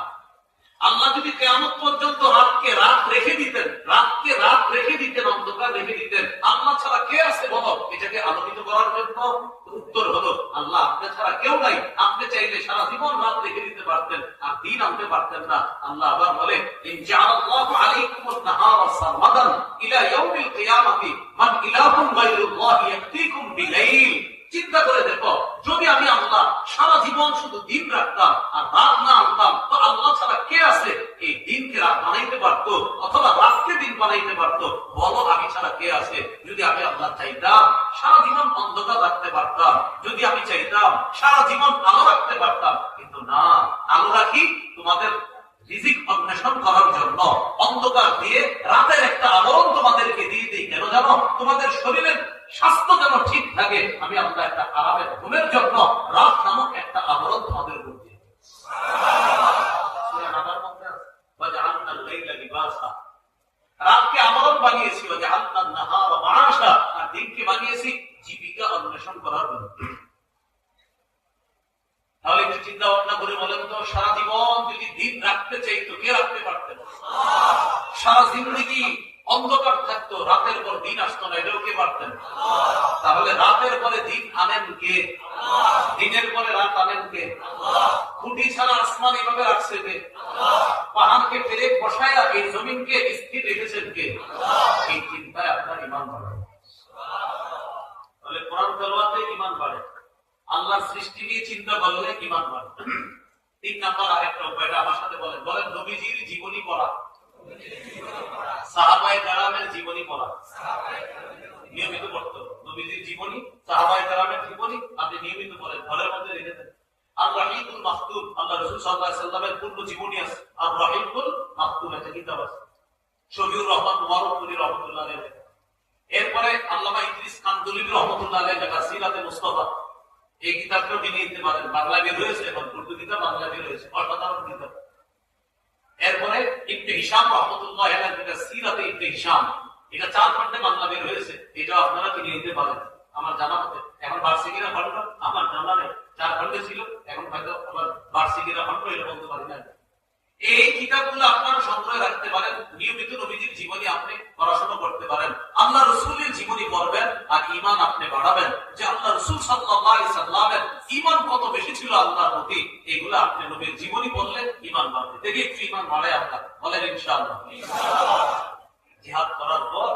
আল্লাহ যদি কিয়ামত পর্যন্ত রাতকে রাত রেখে দিতেন, রাতকে রাত রেখে দিতেন, অন্ধকার রেখে দিতেন, আল্লাহ ছাড়া কে আছে বলো এটাকে আলোকিত করার জন্য? উত্তর হলো আল্লাহ, আপনি ছাড়া কেউ নাই। আপনি চাইলে সারা জীবন রাত রেখে দিতে পারতেন আর দিন আনতে পারতেন না। আল্লাহ আবার বলে ইন জাআলাল্লাহু আলাইকুমুন নাহারা সারমাদান ইলা ইয়াউমিল কিয়ামাতি মান ইলাহুন গায়রুল্লাহি ইয়াতিকুম বিলাইল। চিন্তা করে দেখো, যদি আমি আল্লাহ সারা জীবন শুধু দিন রাখতাম আর রাত না আনতাম, তো আল্লাহ ছাড়া কে আছে এই দিনকে রাত বানাইতে পারতো অথবা রাতকে দিন বানাইতে পারতো? বলো আমি ছাড়া কে আছে? যদি আমি আল্লাহ চাইতাম সারা জীবন অন্ধকার রাখতে পারতাম, যদি আমি চাইতাম সারা জীবন আলো রাখতে পারতাম, কিন্তু না, আলো রাখি তোমাদের রিজিক অন্বেষণ করার জন্য, অন্ধকার দিয়ে রাতের একটা আবরণ তোমাদেরকে দিয়ে দিই। কেন জানো? তোমাদের শরীরের স্বাস্থ্য যেন ঠিক থাকে। আমি আল্লাহ একটা আরামের ঘুমের জন্য রাত নামক একটা আবরণ তোমাদের উপর দিই। রাতকে আবরণ বানিয়েছি, আর দিনকে বানিয়েছি জীবিকা অন্বেষণ করার জন্য। তাহলে একটু চিন্তা ভাবনা করে বলেন তো, সারা জীবন যদি দিন রাখতে চাইতো কে রাখতে পারতেন? সারা জিন্দগি অন্ধকার থাকতো, রাতের পর দিন আসতো না, এটাও কে পারতেন? তাহলে রাতের পরে দিন আনেন কে? দিনের পরে রাত আনেন কে? খুঁটি ছাড়া আসমান এভাবে রাখছে কে? পাহাড়কে ফেলে বসায়া এই জমিনকে স্থির রেখেছেন কে? এই চিন্তায় আপনার ঈমান বাড়ে। তাহলে কোরআন তেলাওয়াতে ঈমান বাড়ে, আল্লাহর সৃষ্টি নিয়ে চিন্তা করলে ঈমান বাড়ে। 3 নাম্বার আরেকটা উপায়টা আমার সাথে বলেন, বলেন নবীজির জীবনী পড়া, সাহাবায়ে কেরামের জীবনী পড়া, নিয়মিত পড়তে হবে। নবীজির জীবনী, সাহাবায়ে কেরামের জীবনী আপনি নিয়মিত পড়েন, ঘরের মধ্যে রেখে দেন। আর রাহিকুল মাকতুম, আল্লাহ রাসূল সাল্লাল্লাহু আলাইহি সাল্লামের পূর্ণ জীবনী আছে, আর রাহিকুল মাকতুম একটা কিতাব আছে, শফিউর রহমান মুবারকপুরি রাহমাতুল্লাহ আলাইহি। এরপরে আল্লামা ইদ্রিস কান্দুলি রাহমাতুল্লাহ আলাইহি লেখা সিরাতে মুস্তাফা, এই কিতাবটাও কিনে নিতে পারেন, বাংলা বের হয়েছে, এখন উর্দু কিতাব বাংলা বের হয়েছে, অসাধারণ কিতাব। এরপরে ইবনে হিশাম রাহমাতুল্লাহ আলাইহি লেখা সিরাতে ইবনে হিশাম, এটা 4 খণ্ডে বাংলা বের হয়েছে, এটা আপনারা কিনে নিতে পারেন। আমার জানা মতে এখন বার্ষিকীরা খণ্ড, আমার জানা নেই 4 খণ্ডে ছিল, এখন হয়তো আবার বার্ষিকীরা খণ্ড, এটা বলতে পারি না। এই কিতাবগুলো আপনারা সংগ্রহে রাখতে পারেন, নিয়মিত নবীজির জীবনী আপনি পড়াশোনা করতে পারেন, আল্লাহ রাসূলের জীবনী পড়বেন আর ঈমান আপনি বাড়াবেন, যে আল্লাহ রাসূল সাল্লাল্লাহু আলাইহি সাল্লামের ঈমান কত বেশি ছিল আল্লাহর প্রতি, এগুলো আপনি নবীর জীবনী পড়লে ঈমান বাড়বে। দেখি একটু ঈমান বাড়ে আপনার, বলেন ইনশাআল্লাহ। জিহাদ করার পর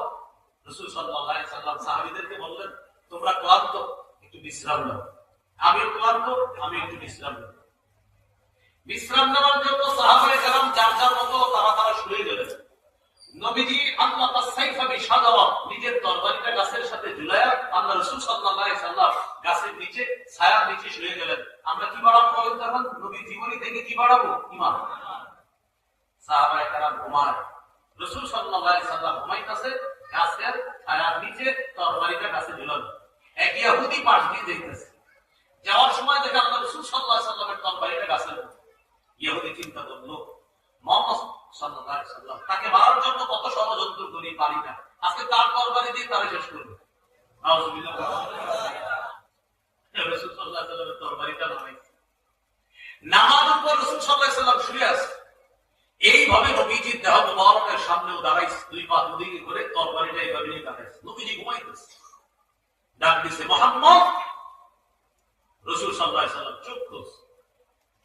রাসূল সাল্লাল্লাহু আলাইহি সাল্লাম সাহাবীদেরকে বললেন, তোমরা ক্লান্ত, একটু বিশ্রাম নাও। আমিও ক্লান্ত, আমি একটু বিশ্রাম নেব। বিশ্রাম নেওয়ার জন্য সাহাবায়ে কেরাম যার যার মতো তারা শুয়ে গেলেন। নবীজি আল্লাহ তাসাইফা বিশাদাওয়া, নিজের তরবারিটা গাছের সাথে ঝুলায়া আল্লাহ রাসূল সাল্লাল্লাহু আলাইহি সাল্লাম গাছের নিচে ছায়ার নিচে শুয়ে গেলেন। আমরা কি বাড়াবো বলেন তখন? নবীর জীবনী থেকে কি বাড়াবো? ঈমান। সাহাবায়ে কেরাম ঘুমায়, রাসূল সাল্লাল্লাহু আলাইহি সাল্লাম ঘুমাইতেছে, গাছের ছায়ার নিচে তরবারিটা গাছে ঝুলানো। এক ইহুদি পাশ দিয়ে যাইতেছে, যাওয়ার সময় দেখে আল্লাহ রাসূল সাল্লাল্লাহু আলাইহি সাল্লামের তরবারিটা গাছের। ইহুদি চিন্তা করলো, মুহাম্মদ সাল্লাল্লাহু আলাইহি সাল্লাম তাকে মারার জন্য কত ষড়যন্ত্র করি, পারি না, আজকে তার তরবারি দিয়ে তারা শেষ করবে। নাউযুবিল্লাহ। রাসূল সাল্লাল্লাহু আলাইহি সাল্লামের তরবারিটা নামাইছে, নামাজের পর রাসূল সাল্লাল্লাহু আলাইহি সাল্লাম শুয়ে আছে। এইভাবে নবীজির দেহ মুবারকের সামনেও দাঁড়াইছে, 2 পা দুদিকে করে তরবারিটা এইভাবে নিয়ে দাঁড়াইছে। নবীজি ঘুমাইতেছে, ডাক দিছে মুহাম্মদ। রাসূল সাল্লাল্লাহু আলাইহি সাল্লাম চোখ খুলছে,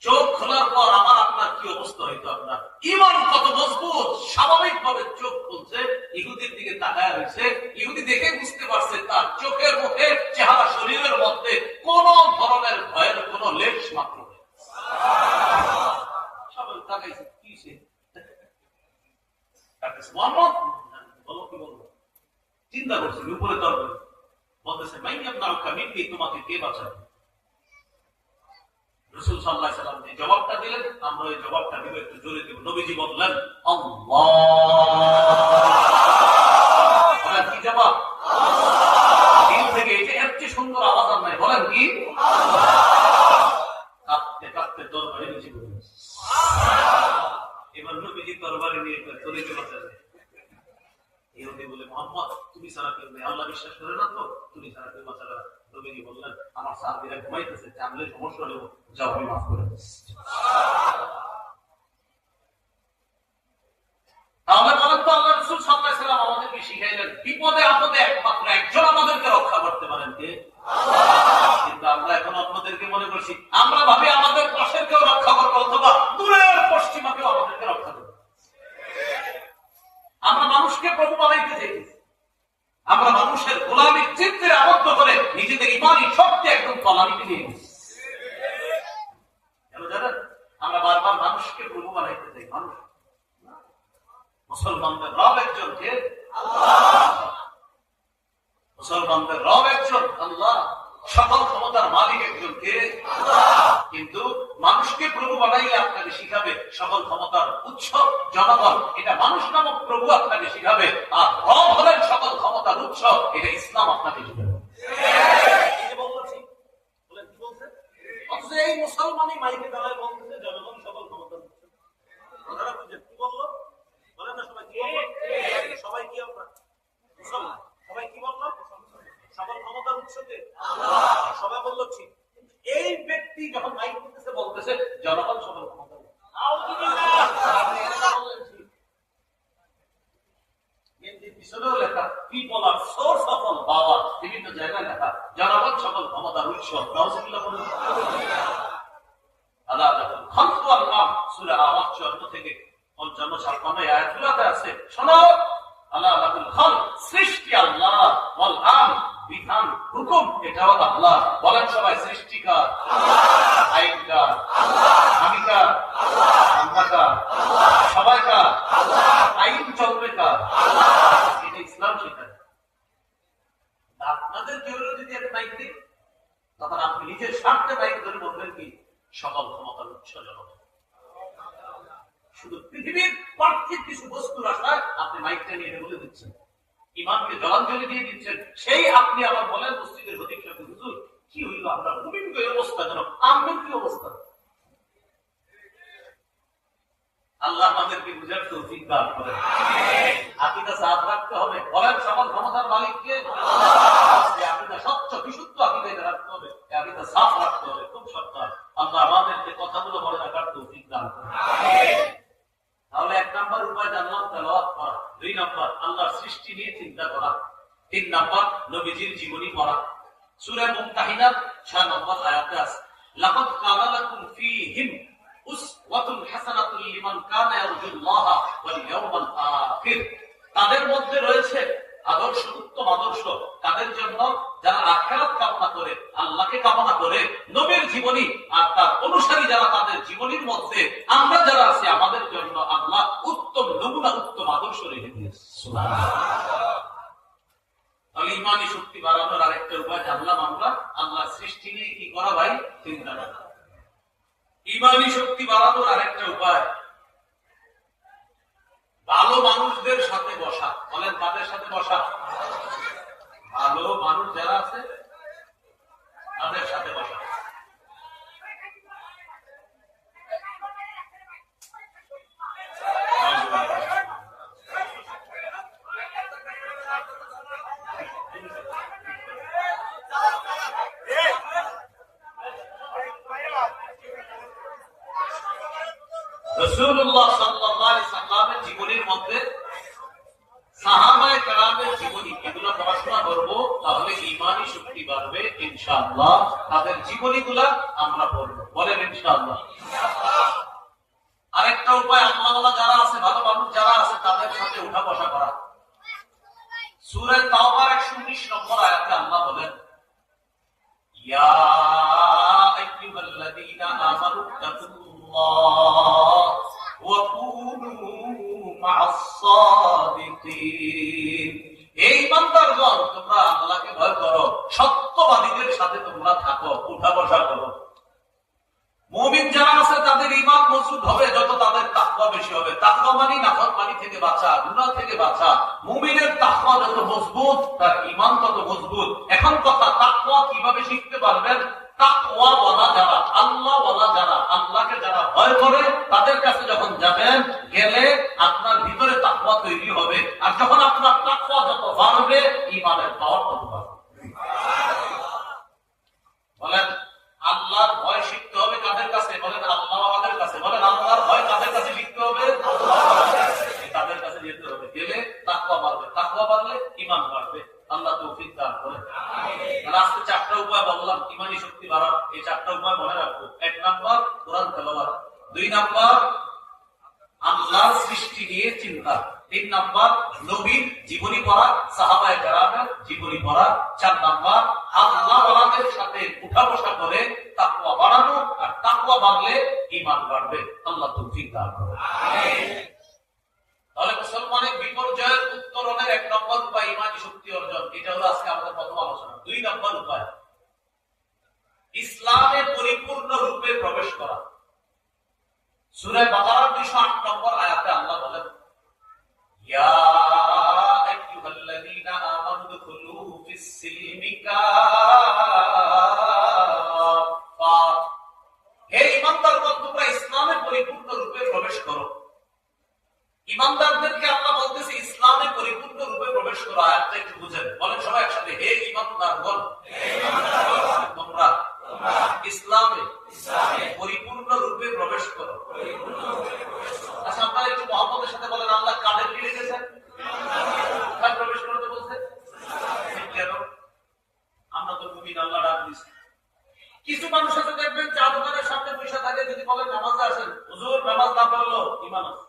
চোখ খোলার পর আমার আপনার কি অবস্থা হইতো? আপনার ইমান কত মজবুত, স্বাভাবিক ভাবে চোখ খুলছে, ইহুদির দিকে তাকায় হয়েছে, ইহুদি দেখে বুঝতে পারছে তার চোখের মুখে, চেহারা, শরীরের মধ্যে কোন ধরনের ভয়ের কোন লেশ মাত্র নেই। সবাই তাকাইছে, কি সে মোহাম্মদ, বলো কি বলবো? চিন্তা করছি উপরে তরবে বলতেছে, মাইয়াম নাও কামিনী, তোমাকে কে বাঁচাবে? রাসূল সাল্লাল্লাহু আলাইহি ওয়াসাল্লাম যে জবাবটা দিলেন, আমরা এই জবাবটা দিব, একটু জোরে দিব। নবীজি বললেন, আল্লাহ। বলেন কি জবাব? দিল থেকে। এই যে এত সুন্দর আওয়াজ আর নাই, বলেন কি? কাঁপতে কাঁপতে দরবারে নিচে বললেন। এবার নবীজি দরবারে নিয়ে চলে গেলেন। ইহুদি বলে, মুহাম্মদ, তুমি ছাড়া কেউ নেই, আল্লাহ বিশ্বাস করে না তো, তুমি ছাড়া কেউ বাঁচাবে না। নবীজি বললেন, আমার সাহাবীরা ঘুমাইতেছে, জানলে সমস্যা হলেও যাও, আমি মাফ করে দিচ্ছি। তাহলে বলেন তো, আল্লাহ রাসূল সাল্লাল্লাহু আলাইহি ওয়াসাল্লাম আমাদেরকে শিখাইলেন, বিপদে আপদে একমাত্র একজন আমাদেরকে রক্ষা করতে পারেন, কে? কিন্তু আমরা এখন অন্যদেরকে মনে করছি, আমরা ভাবি আমাদের পাশের কেউ রক্ষা করবে, অথবা দূরের পশ্চিমাকেও আমাদেরকে রক্ষা করবে। আমরা মানুষকে প্রভু বানাইতে চাইতেছি, আমরা মানুষের গোলামী চিত্রে আবদ্ধ করে নিজেদের ইমানি শক্তি একদম তলানিতে নিয়ে গেছি। কেন জানেন? আমরা বারবার মানুষকে প্রভু বানাইতে চাই। মানুষ, মুসলমানদের রব একজন, কে? আল্লাহ। মুসলমানদের রব একজন, আল্লাহ। সকল ক্ষমতার মালিক একজন, কে? আল্লাহ। কিন্তু মানুষকে প্রভু বানাইলে আপনাকে শিখাবে সকল ক্ষমতার উৎস জনগণ, এটা মানুষ নামক প্রভু আপনাকে শিখাবে। আর রব হলেন সকল ক্ষমতার উৎস, এটা ইসলাম আপনাকে শিখাবে। এই মুসলমানই মাইকে দাঁড়ায় বলতেছে জনগণ সকল ক্ষমতার উৎস। কথাটা বুঝছেন? কি বললো? বলেন না সবাই কি বললো? সবাই কি আমরা মুসলমান? সবাই কি বললো? সকল ক্ষমতার উৎসকে সবাই বললো ঠিক। এই ব্যক্তি যখন মাইক করতেছে বলতেছে জনগণ সকল ক্ষমতার উৎস। পিছনেও লেখা people are source of all power, বিভিন্ন জায়গায় লেখা জনগণ সকল ক্ষমতার উৎস। আল্লাহ খালকু ওয়াল আমর সূরা আরাফ 54 থেকে 55 56 আয়াতগুলোতে আছে। শোনো, আল্লাহ লাহুল খালক, সৃষ্টি আল্লাহ, ওয়াল আমর, বিধান হুকুম এটাও আল্লাহ। বলেন সবাই, সৃষ্টিকার আল্লাহ, আইনকার আল্লাহ, আমি কার? আল্লাহ, আমরা কার? আল্লাহ, সবাই কার? আল্লাহ, আইন চলবে কার? আল্লাহ। এটা ইসলাম শেখায়। আপনাদের কেউ যদি এক মাইক দিন, তখন আপনি নিজের স্বার্থে মাইক ধরে বলবেন কি সকল ক্ষমতার উৎস জনগণ। শুধু পৃথিবীর পার্থিব কিছু বস্তুর আশায় আপনি মাইকটা নিয়ে বলে দিচ্ছেন, ইমানকে জলাঞ্জলি দিয়ে দিচ্ছেন। সেই আপনি আবার বলেন মসজিদের খতিব সাহেব, হুজুর কি হইল আপনার মুমিন কি অবস্থা, যেন আমনের কি অবস্থা? আল্লাহ আমাদেরকে বুঝার তৌফিক দান করেন। আকীদা সাফ রাখতে হবে। বলেন সকল ক্ষমতার মালিককে আল্লাহ। আকীদা স্বচ্ছ বিশুদ্ধ আকীদা রাখতে হবে, আকীদা সাফ রাখতে হবে, খুব সত্য। আল্লাহ আমাদেরকে কথাগুলো মনে রাখার তৌফিক দান করেন। তাহলে এক নাম্বার উপায় জানলাম তেলাওয়াত করা, 2 নাম্বার আল্লাহর সৃষ্টি নিয়ে চিন্তা করা, 3 নাম্বার নবীজির জীবনী পড়া। সূরা মুমতাহিনার 6 নম্বর আয়াতে আছে, লাকাদ কানা লাকুম ফীহিম উসওয়াতুন হাসানাতুন লিমান কানা ইয়ারজুল্লাহ ওয়াল ইয়াওমাল আখির। তাদের মধ্যে রয়েছে আদর্শ, উত্তম আদর্শ তাদের জন্য যারা আখিরাত কামনা করে, আল্লাহকে কামনা করে। নবীর জীবনী আর তার অনুসারী যারা, তাদের জীবনীর মধ্যে আমরা যারা আছি, আমাদের জন্য আল্লাহ উত্তম নমুনা, উত্তম আদর্শ রেখে দিয়েছে। সুবহানাল্লাহ। তাহলে ইমানি শক্তি বাড়ানোর আরেকটা উপায় জানলাম আমরা, আল্লাহ সৃষ্টি নিয়ে কি করা ভাই, চিন্তা করা। ইমানি শক্তি বাড়ানোর আরেকটা উপায় ভালো মানুষদের সাথে বসা। বলেন তাদের সাথে বসা। ভালো মানুষ যারা আছে তাদের সাথে বসা। রাসূলুল্লাহ সাল্লাল্লাহু আলাইহি সাল্লামের জীবনের মধ্যে সাহাবায়ে কেরামের জীবনী, এগুলো পড়াশোনা করব, তাহলে ঈমানি শক্তি বাড়বে ইনশাআল্লাহ। তাদের জীবনীগুলা আমরা পড়ব, বলেন ইনশাআল্লাহ। সূরা তাওবার 119 নম্বর আয়াতে আল্লাহ বলেন, ইয়া আইয়ুহাল্লাযীনা আমানু তাকুল্লাহ ওয়া কুনু মা'আস সাদিকিন। এই ইমানদারগণ, তোমরা আল্লাহকে ভয় করো, সত্যবাদীদের সাথে তোমরা থাকো, উঠা বসা করো। মুমিন যারা আছে তাদের ঈমান মজবুত হবে যত তাদের তাকওয়া বেশি হবে। তাকওয়া মানে নাফরমানি থেকে বাঁচা, গুনাহ থেকে বাঁচা। মুমিনের তাকওয়া যত মজবুত তার ঈমান তত মজবুত। এখন কথা, তাকওয়া কিভাবে শিখতে পারবেন? তাকওয়া ওয়ালা যারা, আল্লাহ ওয়ালা যারা, আল্লাহকে যারা ভয় করে তাদের কাছে যখন যাবেন, গেলে আপনার ভিতরে তাকওয়া তৈরি হবে। আর যখন আপনার তাকওয়া যত বাড়বে, ঈমানের পাওয়ার তত বাড়বে। বলেন আল্লাহর ভয় শিখতে হবে কাদের কাছে? বলেন আল্লাহ আমাদের কাছে। বলেন আল্লাহর ভয় কাদের কাছে শিখতে হবে? তাদের কাছে যেতে হবে। গেলে তাকওয়া বাড়বে, তাকওয়া বাড়লে ঈমান বাড়বে। আল্লাহ তৌফিক দান করেন। আজকে 4টা উপায় বললাম ঈমানি শক্তি বাড়ার। এই 4টা উপায় মনে রাখবো। 1 নাম্বার কোরআন তেলাওয়াত, 2 নাম্বার আল্লাহর সৃষ্টি নিয়ে চিন্তা, 3 নাম্বার নবীর জীবনী পড়া, সাহাবায়ে কেরামের জীবনী পড়া, 4 নাম্বার আল্লাহ ওয়ালাদের সাথে উঠা বসা করে তাকওয়া বাড়ানো। আর তাকওয়া বাড়লে ঈমান বাড়বে। আল্লাহ তৌফিক দান করেন। আমিন। তাহলে মুসলমানের বিপর্যয়ের উত্তরণের 1 নম্বর উপায় ঈমানি শক্তি অর্জন। এটা হলো আজকে আমাদের প্রথম আলোচনা। 2 নম্বর উপায় ইসলামে পরিপূর্ণ রূপে প্রবেশ করা। সূরা বাকারার 208 নম্বর আয়াতে আল্লাহ বলেন, ইয়া আইয়ুহাল্লাযীনা আমানু দুখুলু ফিস-সিলমি কাফা। হে ঈমানদারগণ, তোমরা ইসলামে পরিপূর্ণ রূপে প্রবেশ করো। ঈমানদারদেরকে আল্লাহ বলতেছে ইসলামে পরিপূর্ণ রূপে প্রবেশ করো। আয়াতটা একটু বুঝেন। বলেন সবাই একসাথে, হে ঈমানদারগণ, তোমরা ইসলামে পরিপূর্ণ রূপে প্রবেশ করো। আচ্ছা, আপনারা একটু মুহাম্মদের সাথে বলেন, আল্লাহ কাদেরকে রেখেছেন? কোথায় প্রবেশ করতে বলছে? কেন? আমরা তো মুমিন, আল্লাহ ডাক দিয়েছে। কিছু মানুষ আছে দেখবেন চা দোকানের সামনে পয়সা থাকে, যদি বলেন নামাজে আসেন, হুজুর নামাজ না পড়লো ঈমান আছে।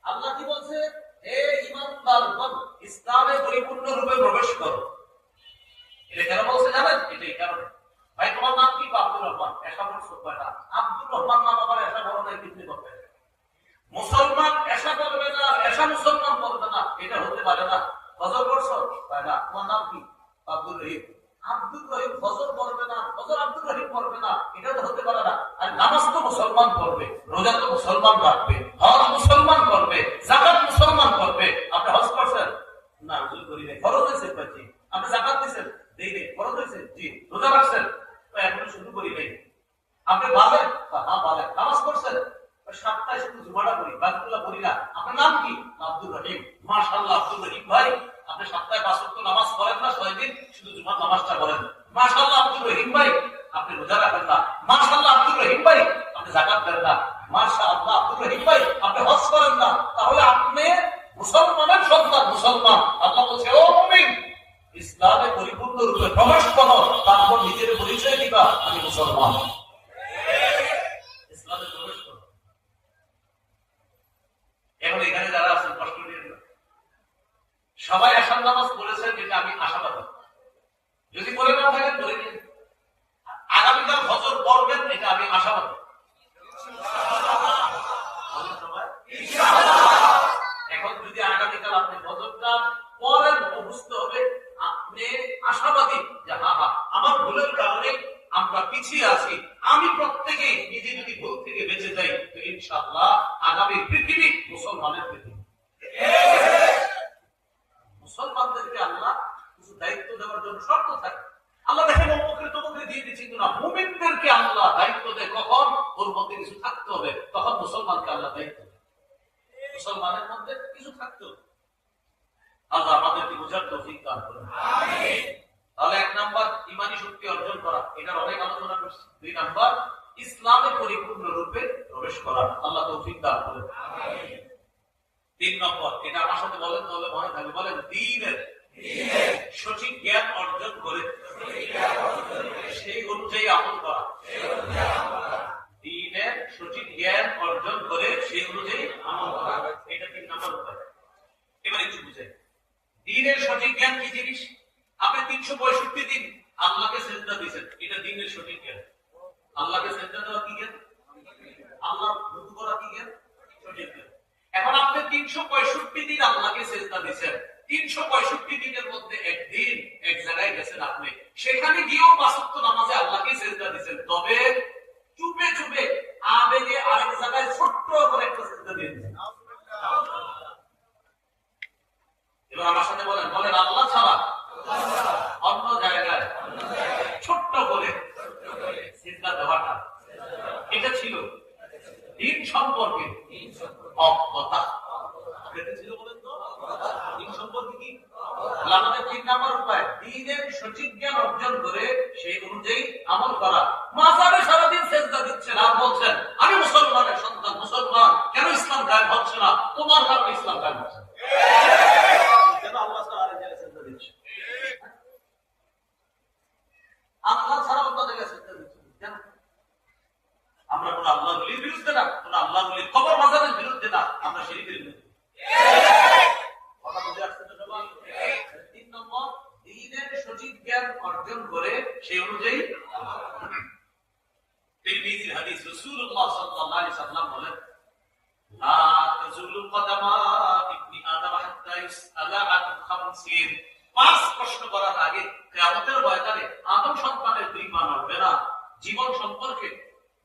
আল্লাহ কি বলছে? হে ঈমানদারগণ, ইসলামে পরিপূর্ণ রূপে প্রবেশ করো। এটা কেন বলছে জানেন? এটাই কারণে। ভাই তোমার নাম কি? আব্দুর রহমান। এসা বলছো কয়টা? আব্দুর রহমান নাম আবার এসা বড় নাই, কিডনি করবে। মুসলমান এসা বলবে না, এসা মুসলমান বলবে না, এটা হতে পারে না। ফজর করছো? তাই না। তোমার নাম কি? আব্দুর রহিম। আব্দুর রহিম ফজর পড়বে না, ফজর আব্দুর রহিম পড়বে না, এটা তো হতে পারে না। আর নামাজ তো মুসলমান পড়বে, রোজা তো মুসলমান রাখবে, হজ মুসলমান করবে, যাকাত মুসলমান করবে। আপনি হজ করছেন? না, হুজুর করি নাই। ফরজ হয়েছে? জি। আপনি যাকাত দিয়েছেন? দেই নাই। ফরজ হয়েছে? জি। রোজা রাখছেন? তো এখনো শুরু করি নাই। আপনি বালেন? হ্যাঁ বালেন। নামাজ পড়ছেন? 7টায় শুধু জুমাটা পড়ি, বাকিগুলো পড়ি না। আপনার নাম কি? আব্দুর রহিম। মাশাআল্লাহ আব্দুর রহিম ভাই, আপনি 7টায় 5 ওয়াক্ত নামাজ পড়েন না, 6 দিন শুধু জুমার নামাজটা পড়েন। মাশাআল্লাহ আব্দুর রহিম ভাই, আপনি রোজা রাখেন না। মাশাআল্লাহ আব্দুর রহিম ভাই, আপনি যাকাত দেন না। মাশাআল্লাহ আব্দুর রহিম ভাই, আপনি হজ করেন না। তাহলে আপনি মুসলমানের সন্তান, মুসলমান। আল্লাহ বলছে, ও মুমিন, ইসলামে পরিপূর্ণ রূপে প্রবেশ করো, তারপর নিজের পরিচয় দিবা আমি মুসলমান। ইসলামে প্রবেশ করো। এখন এখানে যারা আছেন কষ্ট নিয়ে সবাই আশার নামাজ পড়েছেন, যেটা আমি আশাবাদ। যদি পড়ে না থাকেন পড়ে নিন। আগামীকাল ফজর পড়বেন, এটা আমি আশাবাদ। এখন যদি আগামীকাল আপনি ফজরটা পড়েন, তো বুঝতে হবে আপনি আশাবাদী যে হ্যাঁ আমার ভুলের কারণে আমরা পিছিয়ে আছি। আমি প্রত্যেকে নিজে যদি ভুল থেকে বেঁচে যাই, তো ইনশাআল্লাহ আগামী পৃথিবী মুসলমানের পৃথিবী। মুসলমানদেরকে আল্লাহ কিছু দায়িত্ব দেওয়ার জন্য শর্ত থাকে। আল্লাহ দেখেন অমুকরে তমুকরে দিয়ে দিচ্ছি না, মুমিনদেরকে আল্লাহ দায়িত্ব দেয় কখন? ওর মধ্যে কিছু থাকতে হবে, তখন মুসলমানকে আল্লাহ দায়িত্ব দেয়। মুসলমানের মধ্যে কিছু থাকতে হবে। আল্লাহ আমাদেরকে বুঝার তৌফিক দান করুন। আমিন। তাহলে 1 নাম্বার ঈমানি শক্তি অর্জন করা, এটার অনেক আলোচনা করছি। 2 নাম্বার ইসলামে পরিপূর্ণ রূপে প্রবেশ করা, আল্লাহ তৌফিক দান করুন। আমিন। 3 নম্বর, এটা আমার সাথে বলেন তাহলে মনে থাকবে। বলেন দ্বীনের সঠিক জ্ঞান অর্জন করে সেই অনুযায়ী আমল করা। দ্বীনের সঠিক জ্ঞান অর্জন করে সেই অনুযায়ী আমল করা, এটা 3 নম্বর উপায়। এবার বুঝাই। দ্বীনের সঠিক জ্ঞান কি জিনিস? আপনি 365 দিন আল্লাহকে সিজদা দিয়েছেন, এটা দ্বীনের সঠিক জ্ঞান। আল্লাহকে সিজদা দেওয়া কি জ্ঞান? আল্লাহ রুকু করা কি জ্ঞান? সঠিক জ্ঞান। এখন আপনি 365 দিন আল্লাহকে সিজদা দিয়েছেন, 365 দিনের মধ্যে একদিন এক জায়গায় গেছেন আপনি, সেখানে গিয়েও 5 ওয়াক্ত নামাজে আল্লাহকে সিজদা দিয়েছেন, তবে চুপে চুপে আবেগে আরেক জায়গায় ছোট্ট করে একটা সিজদা দিয়ে দিয়েছেন। এবার আমার সাথে বলেন, বলেন আল্লাহ ছাড়া অন্য জায়গায় ছোট্ট করে সিজদা দেওয়াটা, এটা ছিল দ্বীন সম্পর্কে অজ্ঞতা। ছিল বলেন তো দ্বীন সম্পর্কে কি? আমাদের 3 নম্বর উপায় দ্বীনের সঠিক জ্ঞান অর্জন করে সেই অনুযায়ী আমল করা। মাজারে সারাদিন সিজদা দিচ্ছেন আর বলছেন আমি মুসলমানের সন্তান, মুসলমান, কেন ইসলাম কায়েম হচ্ছে না? তোমার কারণে ইসলাম কায়েম হচ্ছে না। কেন আল্লাহ ছাড়া আরেক জায়গায় সিজদা দিচ্ছে? আল্লাহ ছাড়া অন্য জায়গায় সিজদা দিচ্ছে কেন? আমরা কোন আল্লাহর ওলির বিরুদ্ধে না, কোন আল্লাহর ওলির কবর মাজারের বিরুদ্ধে না, আমরা শিরকের বিরুদ্ধে। কথা বুঝে আসছে তো সবাই? 3 নম্বর দ্বীনের সঠিক জ্ঞান অর্জন করে সেই অনুযায়ী তিরমিজির হাদিস, রাসূলুল্লাহ সাল্লাল্লাহু আলাইহি সাল্লাম বলেন লা তাজুলু কদামা ইবনি আদম হাত্তা ইসআলা আন খামসিন। 5 প্রশ্ন করার আগে কিয়ামতের ময়দানে আদম সন্তানের 2 পা নড়বে না। জীবন সম্পর্কে,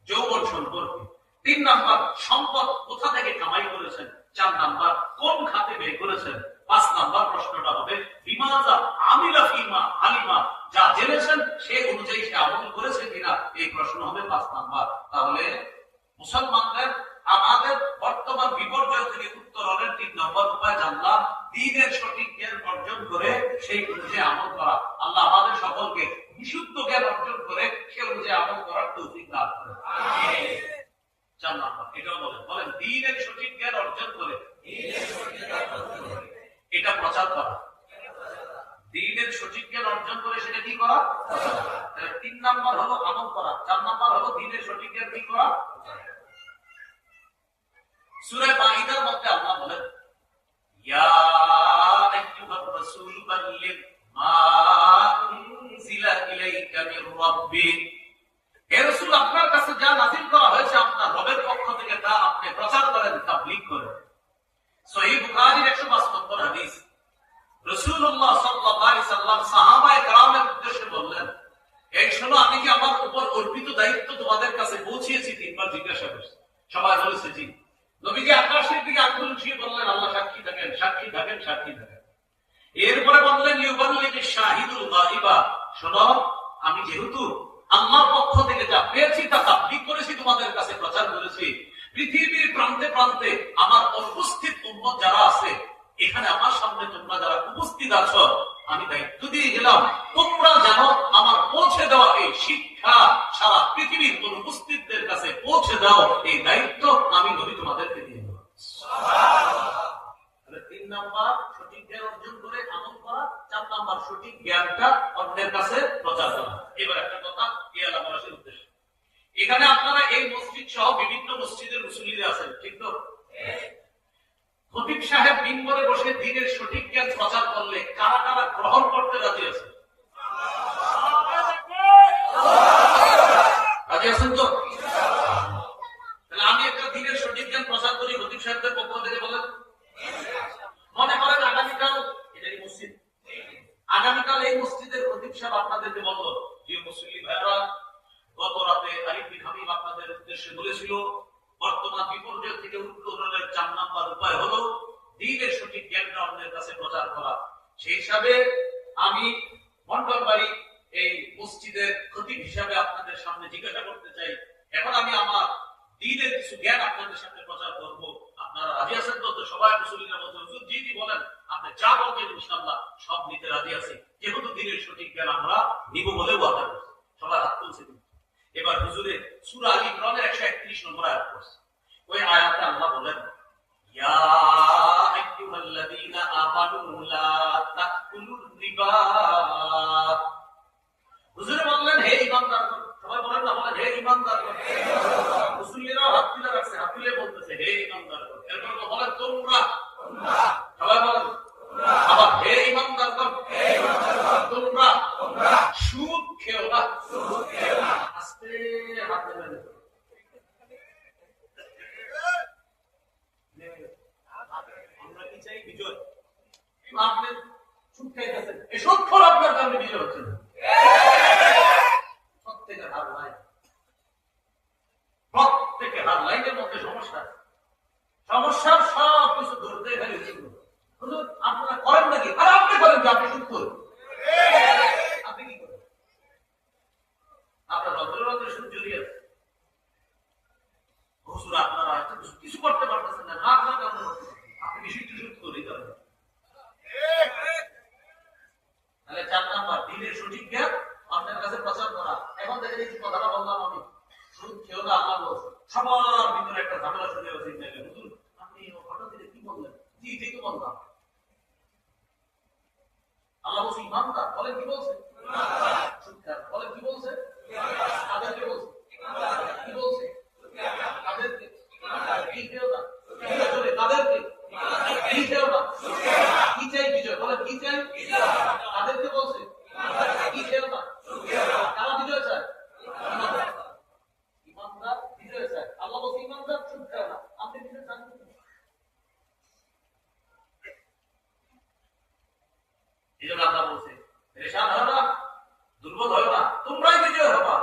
যৌবন সম্পর্কে। 3 নাম্বার সম্পদ কোথা থেকে কামাই করেছেন। 4 নাম্বার কোন খাতে ব্যয় করেছেন। 5 নাম্বার প্রশ্নটা হবে বিমাজা আমিলা ফিমা আলিমা, যা জেনেছেন সেই অনুযায়ী সে আমল করেছে কিনা, এই প্রশ্ন হবে 5 নাম্বার। তাহলে মুসলমানদের আমাদের বর্তমান বিপর্যয় থেকে উত্তরণের 3 নম্বর উপায় জানলাম, দ্বীনের সঠিক জ্ঞান অর্জন করে সেই অনুযায়ী আমল করা। আল্লাহ আমাদের সকলকে বিশুদ্ধ জ্ঞান অর্জন করে সেই অনুযায়ী আমল করার তৌফিক দান করেন। আমিন। 4 নম্বর এটাও বলেন, বলেন দ্বীনের সঠিক জ্ঞান অর্জন করে এটা প্রচার করা। দ্বীনের সঠিক জ্ঞান অর্জন করে সেটা কি করা? 3 নম্বর হলো আমল করা, 4 নম্বর হলো দ্বীনের সঠিক জ্ঞান কি করা? সূরা মাইদার মধ্যে আল্লাহ বলেন ইয়া আইয়ুহার রাসূল বাল্লিগ মা উনজিলা ইলাইকা মির রাব্বিক। হে রাসূল, আপনার কাছে যা নাযিল করা হয়েছে আপনার রবের পক্ষ থেকে তা আপনি প্রচার করেন, তাবলীগ করেন। সহিহ বুখারীর 105 নম্বর হাদিস, রাসূলুল্লাহ সাল্লাল্লাহু আলাইহি সাল্লাম সাহাবায়ে কেরামের উদ্দেশ্যে বললেন, এই শোনো, আমি কি আমার উপর অর্পিত দায়িত্ব তোমাদের কাছে পৌঁছিয়েছি? 3 বার জিজ্ঞাসা করেছে। সবাই বলেছে জি। নবীজি আকাশের দিকে আঙ্গুল উঠিয়ে বললেন আল্লাহ সাক্ষী থাকেন, সাক্ষী থাকেন, সাক্ষী থাকেন। এরপরে বললেন ইউবাল্লিগিশ শাহিদুল গায়বা, শোনো, আমি যেহেতু আল্লাহর পক্ষ থেকে যা পেয়েছি তা তাবলীগ করেছি, তোমাদের কাছে প্রচার করেছি। পৃথিবীর প্রান্তে প্রান্তে আমার অনুপস্থিত উম্মত যারা আছে, এখানে আমার সামনে তোমরা যারা উপস্থিত আছো, আমি দায়িত্ব দিয়ে গেলাম তোমরা যেন আমার পৌঁছে দেওয়া এই শিক্ষা সারা পৃথিবীর অনুপস্থিতদের কাছে পৌঁছে দাও, এই দায়িত্ব আমি নবী তোমাদেরকে দিয়ে দেব। সুবহানাল্লাহ। 3 নাম্বার সঠিক জ্ঞান অর্জন করে আমল করা, 4 নাম্বার সঠিক জ্ঞানটা অন্যের কাছে প্রচার করা। এবার একটা কথা এই আলামতের উদ্দেশ্য, এখানে আপনারা এই মসজিদ সহ বিভিন্ন মসজিদের মুসল্লিরা আছেন, ঠিক তো? খতিব সাহেব মিম্বরে বসে দ্বীনের সঠিক জ্ঞান প্রচার করলে কারা কারা গ্রহণ করতে রাজি আছে? রাজি আছেন তো? তাহলে আমি একটা দ্বীনের সঠিক জ্ঞান প্রচার করি, খতিব সাহেবদের পক্ষ থেকে বলেন। মনে করেন আগামীকাল, এটাই মসজিদ, আগামীকাল এই মসজিদের খতিব সাহেব আপনাদেরকে বলল, যে মুসল্লি ভাইরা, গত রাতে আরিফ বিন হাবিব আপনাদের উদ্দেশ্যে বলেছিল বর্তমান বিপর্যয় থেকে উত্তরণের 4 নম্বর উপায় হলো দ্বীনের সঠিক জ্ঞানটা অন্যের কাছে প্রচার করা। সেই হিসাবে আমি মন্ডলবাড়ি এই মসজিদের খতিব হিসাবে আপনাদের সামনে জিজ্ঞাসা করতে চাই, এখন আমি আমার দ্বীনের কিছু জ্ঞান আপনাদের সামনে প্রচার করব, আপনারা রাজি আছেন তো? সবাই মুসল্লিরা বলছে হুজুর জি জি বলেন, আপনি যা বলবেন ইনশাআল্লাহ সব নিতে রাজি আছি, যেহেতু দ্বীনের সঠিক জ্ঞান আমরা নিব বলে ওয়াদা করছি। সবাই হাত তুলছে। এবার হুজুরে সূরা আল ইমরানের 131 নম্বর আয়াত পড়ছে। ওই আয়াতে আল্লাহ বলেন ইয়া আইয়ুহাল্লাযীনা আমানু লা তাকুলুর রিবা। হুজুরে বললেন হে ঈমানদারগণ, সবাই বলেন না, বলেন হে ঈমানদারগণ। মুসলিমরা হাত তুলে রাখছে, হাত তুলে বলতেছে হে ঈমানদারগণ। এরপর বলেন তোমরা, সবাই বলেন আপনি সুদ খাইতেছেন, এই সুদখোর আপনার কারণে বিজয় হচ্ছে না। প্রত্যেকের হার লাইন, প্রত্যেকের হার লাইনের মধ্যে সমস্যা, সমস্যার সব কিছু ধরতে খালি আপনারা করেন নাকি? আর আপনি করেন যে আপনি সুদ করেন, আপনি কি করেন? আপনার রন্ধ্রে সুদ জড়িয়ে আছে। হুজুর আপনারা কিছু করতে পারতেছেন না, না আপনার কারণে আপনি বেশি সুদ করেই করেন। তাহলে 4 নাম্বার দ্বীনের সঠিক জ্ঞান আপনার কাছে প্রচার করা। এখন দেখেন এই কথাটা বললাম আমি, সুদ খেও না আল্লাহ বলছে, সবার ভিতরে একটা ঝামেলা শুরু হয়েছে। হুজুর আপনি হঠাৎ করে কি বললেন? জি ঠিকই বললাম। আল্লাহ বলছে ইমানদার, বলেন কি বলছে? সুদখার, বলেন কি বলছে? তাদেরকে বলছে কি বলছে? তাদেরকে কি খেও না, তাদেরকে কি খেও না। কি চাই বিজয়? বলেন কি চাই? তাদেরকে বলছে কি খেও না। কারা বিজয় চায়? ইমানদার বিজয় চায়। আল্লাহ বলছে ইমানদার সুদ খায় না, আপনি বিজয় চান? এই জন্য আল্লাহ বলছে পেরেশান হয় না, দুর্বল হয় না, তোমরাই বিজয় হবা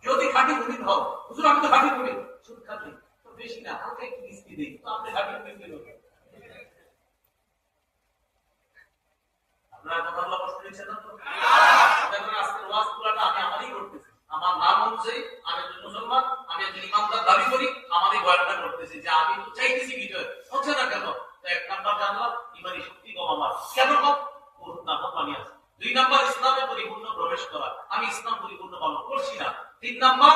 যদি খাঁটি মুমিন হও। হুজুর আমি তো খাঁটি মুমিন, সুদ খাচ্ছি তো বেশি না, হালকা একটু মিষ্টি দিই, তো আপনি খাঁটি মুমিন কেন? আপনারা কথাগুলো কষ্ট দিচ্ছেন না তো? আজকের ওয়াজ পুরাটা আমি আমারই করতেছি, আমার নাম অনুযায়ী আমি একজন মুসলমান, আমি একজন ইমানদার দাবি করি, আমারই বয়ানটা করতেছি যে আমি তো চাইতেছি বিজয় হচ্ছে না কেন? 1 নাম্বার জানলাম ইমানি শক্তি কম আমার, কেন কম? বহুত নাফরমানি মানি আছে। 2 নাম্বার ইসলামে পরিপূর্ণ প্রবেশ করা, আমি ইসলাম পরিপূর্ণ পালন করছি না। 3 নাম্বার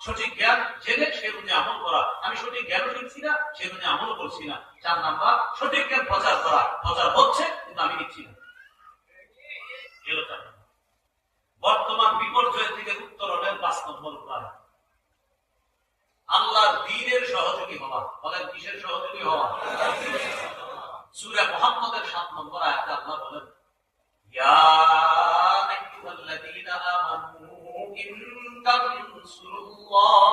সঠিক জ্ঞান জেনে সে অনুযায়ী আমল করা, আমি সঠিক জ্ঞানও নিচ্ছি না, সে অনুযায়ী আমলও করছি না। 4 নাম্বার সঠিক জ্ঞান প্রচার করা, প্রচার হচ্ছে কিন্তু আমি নিচ্ছি না। বর্তমান বিপর্যয় থেকে উত্তরণের 5 নম্বর উপায় আল্লাহর দ্বীনের সহযোগী হওয়া। বলেন কিসের সহযোগী হওয়া? সূরা মুহাম্মদের 7 নম্বর আয়াতে আল্লাহ বলেন ইয়া আইয়ুহাল্লাযীনা আমানু ইন তানসুরুল্লাহ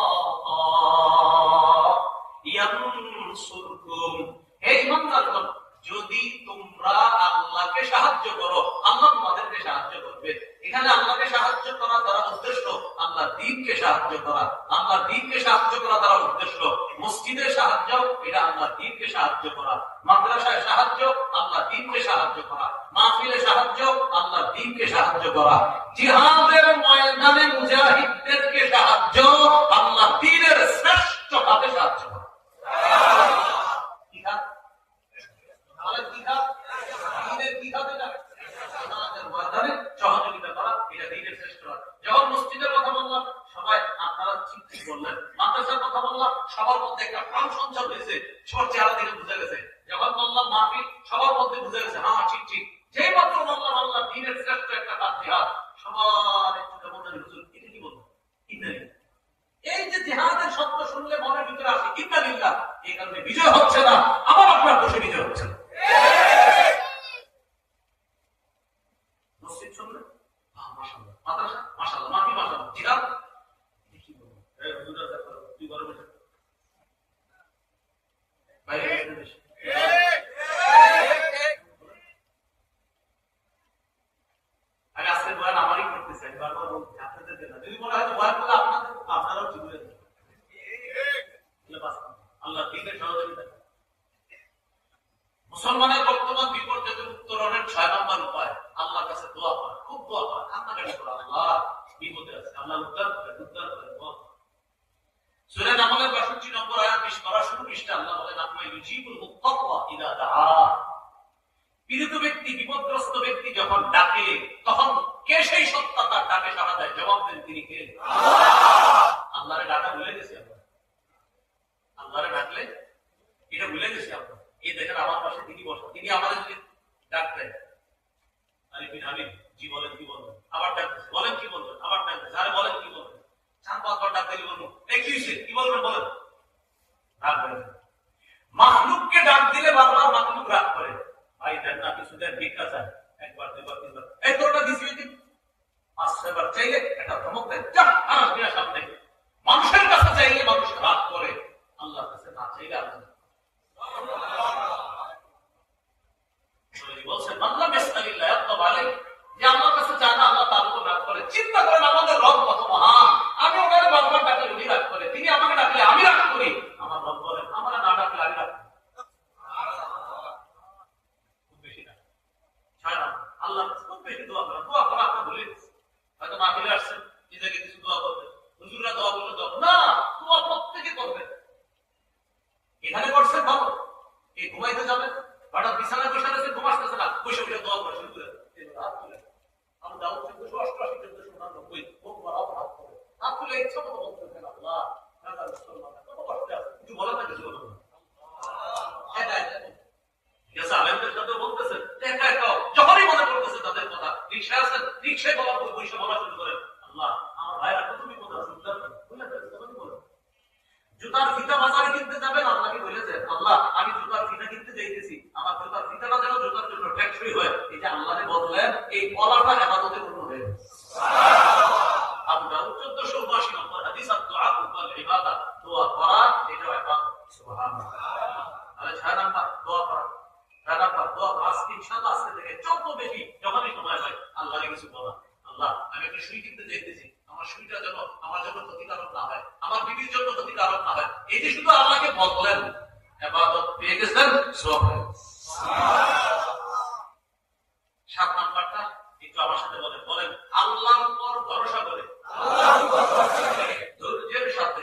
ইয়ানসুরকুম। হে ঈমানদারগণ, যদি তোমরা আল্লাহকে সাহায্য করো আল্লাহ তোমাদেরকে সাহায্য করবে। এখানে আল্লাহকে সাহায্য করা দ্বারা উদ্দেশ্য আল্লাহ দ্বীনকে সাহায্য করা, আল্লাহ দ্বীনকে সাহায্য করা দ্বারা উদ্দেশ্য মসজিদের সাহায্য, এটা আল্লাহ দ্বীনকে সাহায্য করা, মাদ্রাসায় সাহায্য আল্লাহ দ্বীনকে সাহায্য করা, মাহফিলে সাহায্য আল্লাহ দ্বীনকে সাহায্য করা, জিহাদের ময়দানে মুজাহিদদেরকে সাহায্য আল্লাহ দ্বীনের শ্রেষ্ঠ হাতে সাহায্য করা। সহযোগিতা করা, এটা দ্বীনের শ্রেষ্ঠ হাত। যখন মসজিদের কথা বললাম সবাই আপনারা ঠিক ঠিক বললেন, মাদ্রাসার কথা বললাম সবার মধ্যে একটা প্রাণ সঞ্চার হয়েছে, সবার চেহারা থেকে বুঝে গেছে। যখন বললাম মাহফিল সবার মধ্যে বুঝে গেছে, হ্যাঁ ঠিক ঠিক। যেই মাত্র বললাম আল্লাহ দ্বীনের শ্রেষ্ঠ একটা কাজ জিহাদ, সবার একটু মনে হুজুর এটা কি বলবো? এই যে জিহাদের শব্দ শুনলে মনের ভিতরে আসে ইন্নালিল্লাহ, এই কারণে বিজয় হচ্ছে না, আমার আপনার বসে বিজয় হচ্ছে না। মসজিদ শুনলে মাশাআল্লাহ, মাদ্রাসা মাশাআল্লাহ, মাহফিল মাশাআল্লাহ, জিহাদ কি বলবো? এই হুজুর তুই বড় বসে বাইরে বেশি আমি আজকে বয়ান আমারই করতেছি, আমি বারবার বলছি আপনাদের না, যদি মনে হয় বয়ান করলে আপনারাও ঠিক হয়ে যাবে। আল্লাহ দ্বীনের সহযোগিতা। মুসলমানের বর্তমান বিপর্যয়ের উত্তরণের 6 নম্বর উপায় আল্লাহর কাছে দোয়া করা, খুব দোয়া করা, কান্নাকাটি করা। আল্লাহ বিপদে আছে, আল্লাহ উদ্ধার করে, উদ্ধার করে দোয়া। সূরা নামলের 62 নম্বর আয়াত 20 করা শুরু পৃষ্ঠা আল্লাহ বলেন আম্মা ইউজিবুল মুত্তাকা ইযা দাআ। পীড়িত ব্যক্তি, বিপদগ্রস্ত ব্যক্তি যখন ডাকে তখন কে সেই সত্তা তার ডাকে সাড়া দেয়? জবাব দেন তিনি কে? আল্লাহরে ডাকা ভুলে গেছি আমরা, আল্লাহরে ডাকলে এটা ভুলে গেছি আমরা। এই দেখেন আমার পাশে তিনি বসা, তিনি আমাদের যদি ডাক দেয় আরিফিন হাবিব জি বলেন কি বলবেন, আবার ডাকতেছে বলেন কি বলবেন, আবার ডাকতেছে আরে বলেন কি বলবেন, 4-5 বার ডাক দিলে বলবো এই কি হয়েছে কি বলবেন বলেন, রাগ করে। মাখলুককে ডাক দিলে বারবার মাখলুক রাগ করে, ভাই দেন না কিছু দেন, ভিক্ষা চায়, 1 বার 2 বার 3 বার, এই তোরটা দিছি ওই দিন 5-6 বার চাইলে একটা ধমক দেয়, যা আর বিনা সামনে। মানুষের কাছে চাইলে মানুষ রাগ করে, আল্লাহর কাছে না চাইলে আল্লাহ বলছেন আল্লাহ বিসমিল্লাহ ইয়াতবা আলাইহি, যে আল্লাহর কাছে চায় না আল্লাহ তার উপর রাগ করে। চিন্তা করেন আমাদের রব কত মহান। আমি ওনারে বারবার ডাকলে উনি রাগ করে, তিনি আমাকে ডাকলে আমি রাগ করি। আমার রব বলেন আমরা না ডাকলে আমি রাগ করি। খুব বেশি না, ছয় না, আল্লাহ খুব বেশি দোয়া করেন। দোয়া করা আপনার ভুলে গেছে, হয়তো মাহফিলে আসছেন নিজেকে কিছু দোয়া করবেন, হুজুররা দোয়া বললে দোয়া না, দোয়া প্রত্যেকে করবে। এখানে করছেন ভালো, এই ঘুমাইতে যাবেন, হঠাৎ বিছানায় বসে আছেন, ঘুম আসতেছে না, বসে বসে দোয়া করা শুরু করে আমি দাও 1488 1490 মুখ মারাও হাত করে হাত তুলে ইচ্ছা মতো বলতেছেন আল্লাহ রাজা মুসলমান কত কষ্ট আছে, কিছু বলেন না, কিছু বলেন না। আলেমদের সাথে বলতেছেন একা একা যখনই মনে করতেছে তাদের কথা, রিক্সা আছেন, রিক্সায় বলার পর বসে বলা শুরু করেন আল্লাহ আমার ভাইরা কত বিপদ আছে, জুতার ফিতা বাজারে কিনতে যাবেন, আল্লাহকে বলেছেন আল্লাহ আমি জুতার ফিতা কিনতে যাইতেছি, আমার জুতার ফিতাটা যেন জুতার জন্য টেকসই হয়। এই যে আল্লাহকে বললেন, এই কলাটা ইবাদতে পূর্ণ হয়ে গেছে। আবু দাউদ 1482 নম্বর হাদিস, দুআ ওয়াল ইবাদা, দোয়া করা এটা ইবাদত। সুবহানাল্লাহ। তাহলে 6 নাম্বার দোয়া করা, 6 নাম্বার দোয়া আজকে ইনশাআল্লাহ আজকে থেকে যত বেশি যখনই সময় হয় আল্লাহকে কিছু বলা, আল্লাহ আমি একটা সুই কিনতে যাইতেছি, আমার সুইটা যেন আমার জন্য ক্ষতিকারক না হয়, আমার বিবির জন্য ক্ষতিকারক না হয়। এই যে শুধু আল্লাহকে বললেন, ইবাদত পেয়ে গেছেন, সওয়াব হয়ে গেছে। 7 নাম্বারটা একটু আমার সাথে বলেন, বলেন আল্লাহর উপর ভরসা করে, আল্লাহর উপর ভরসা করে ধৈর্যের সাথে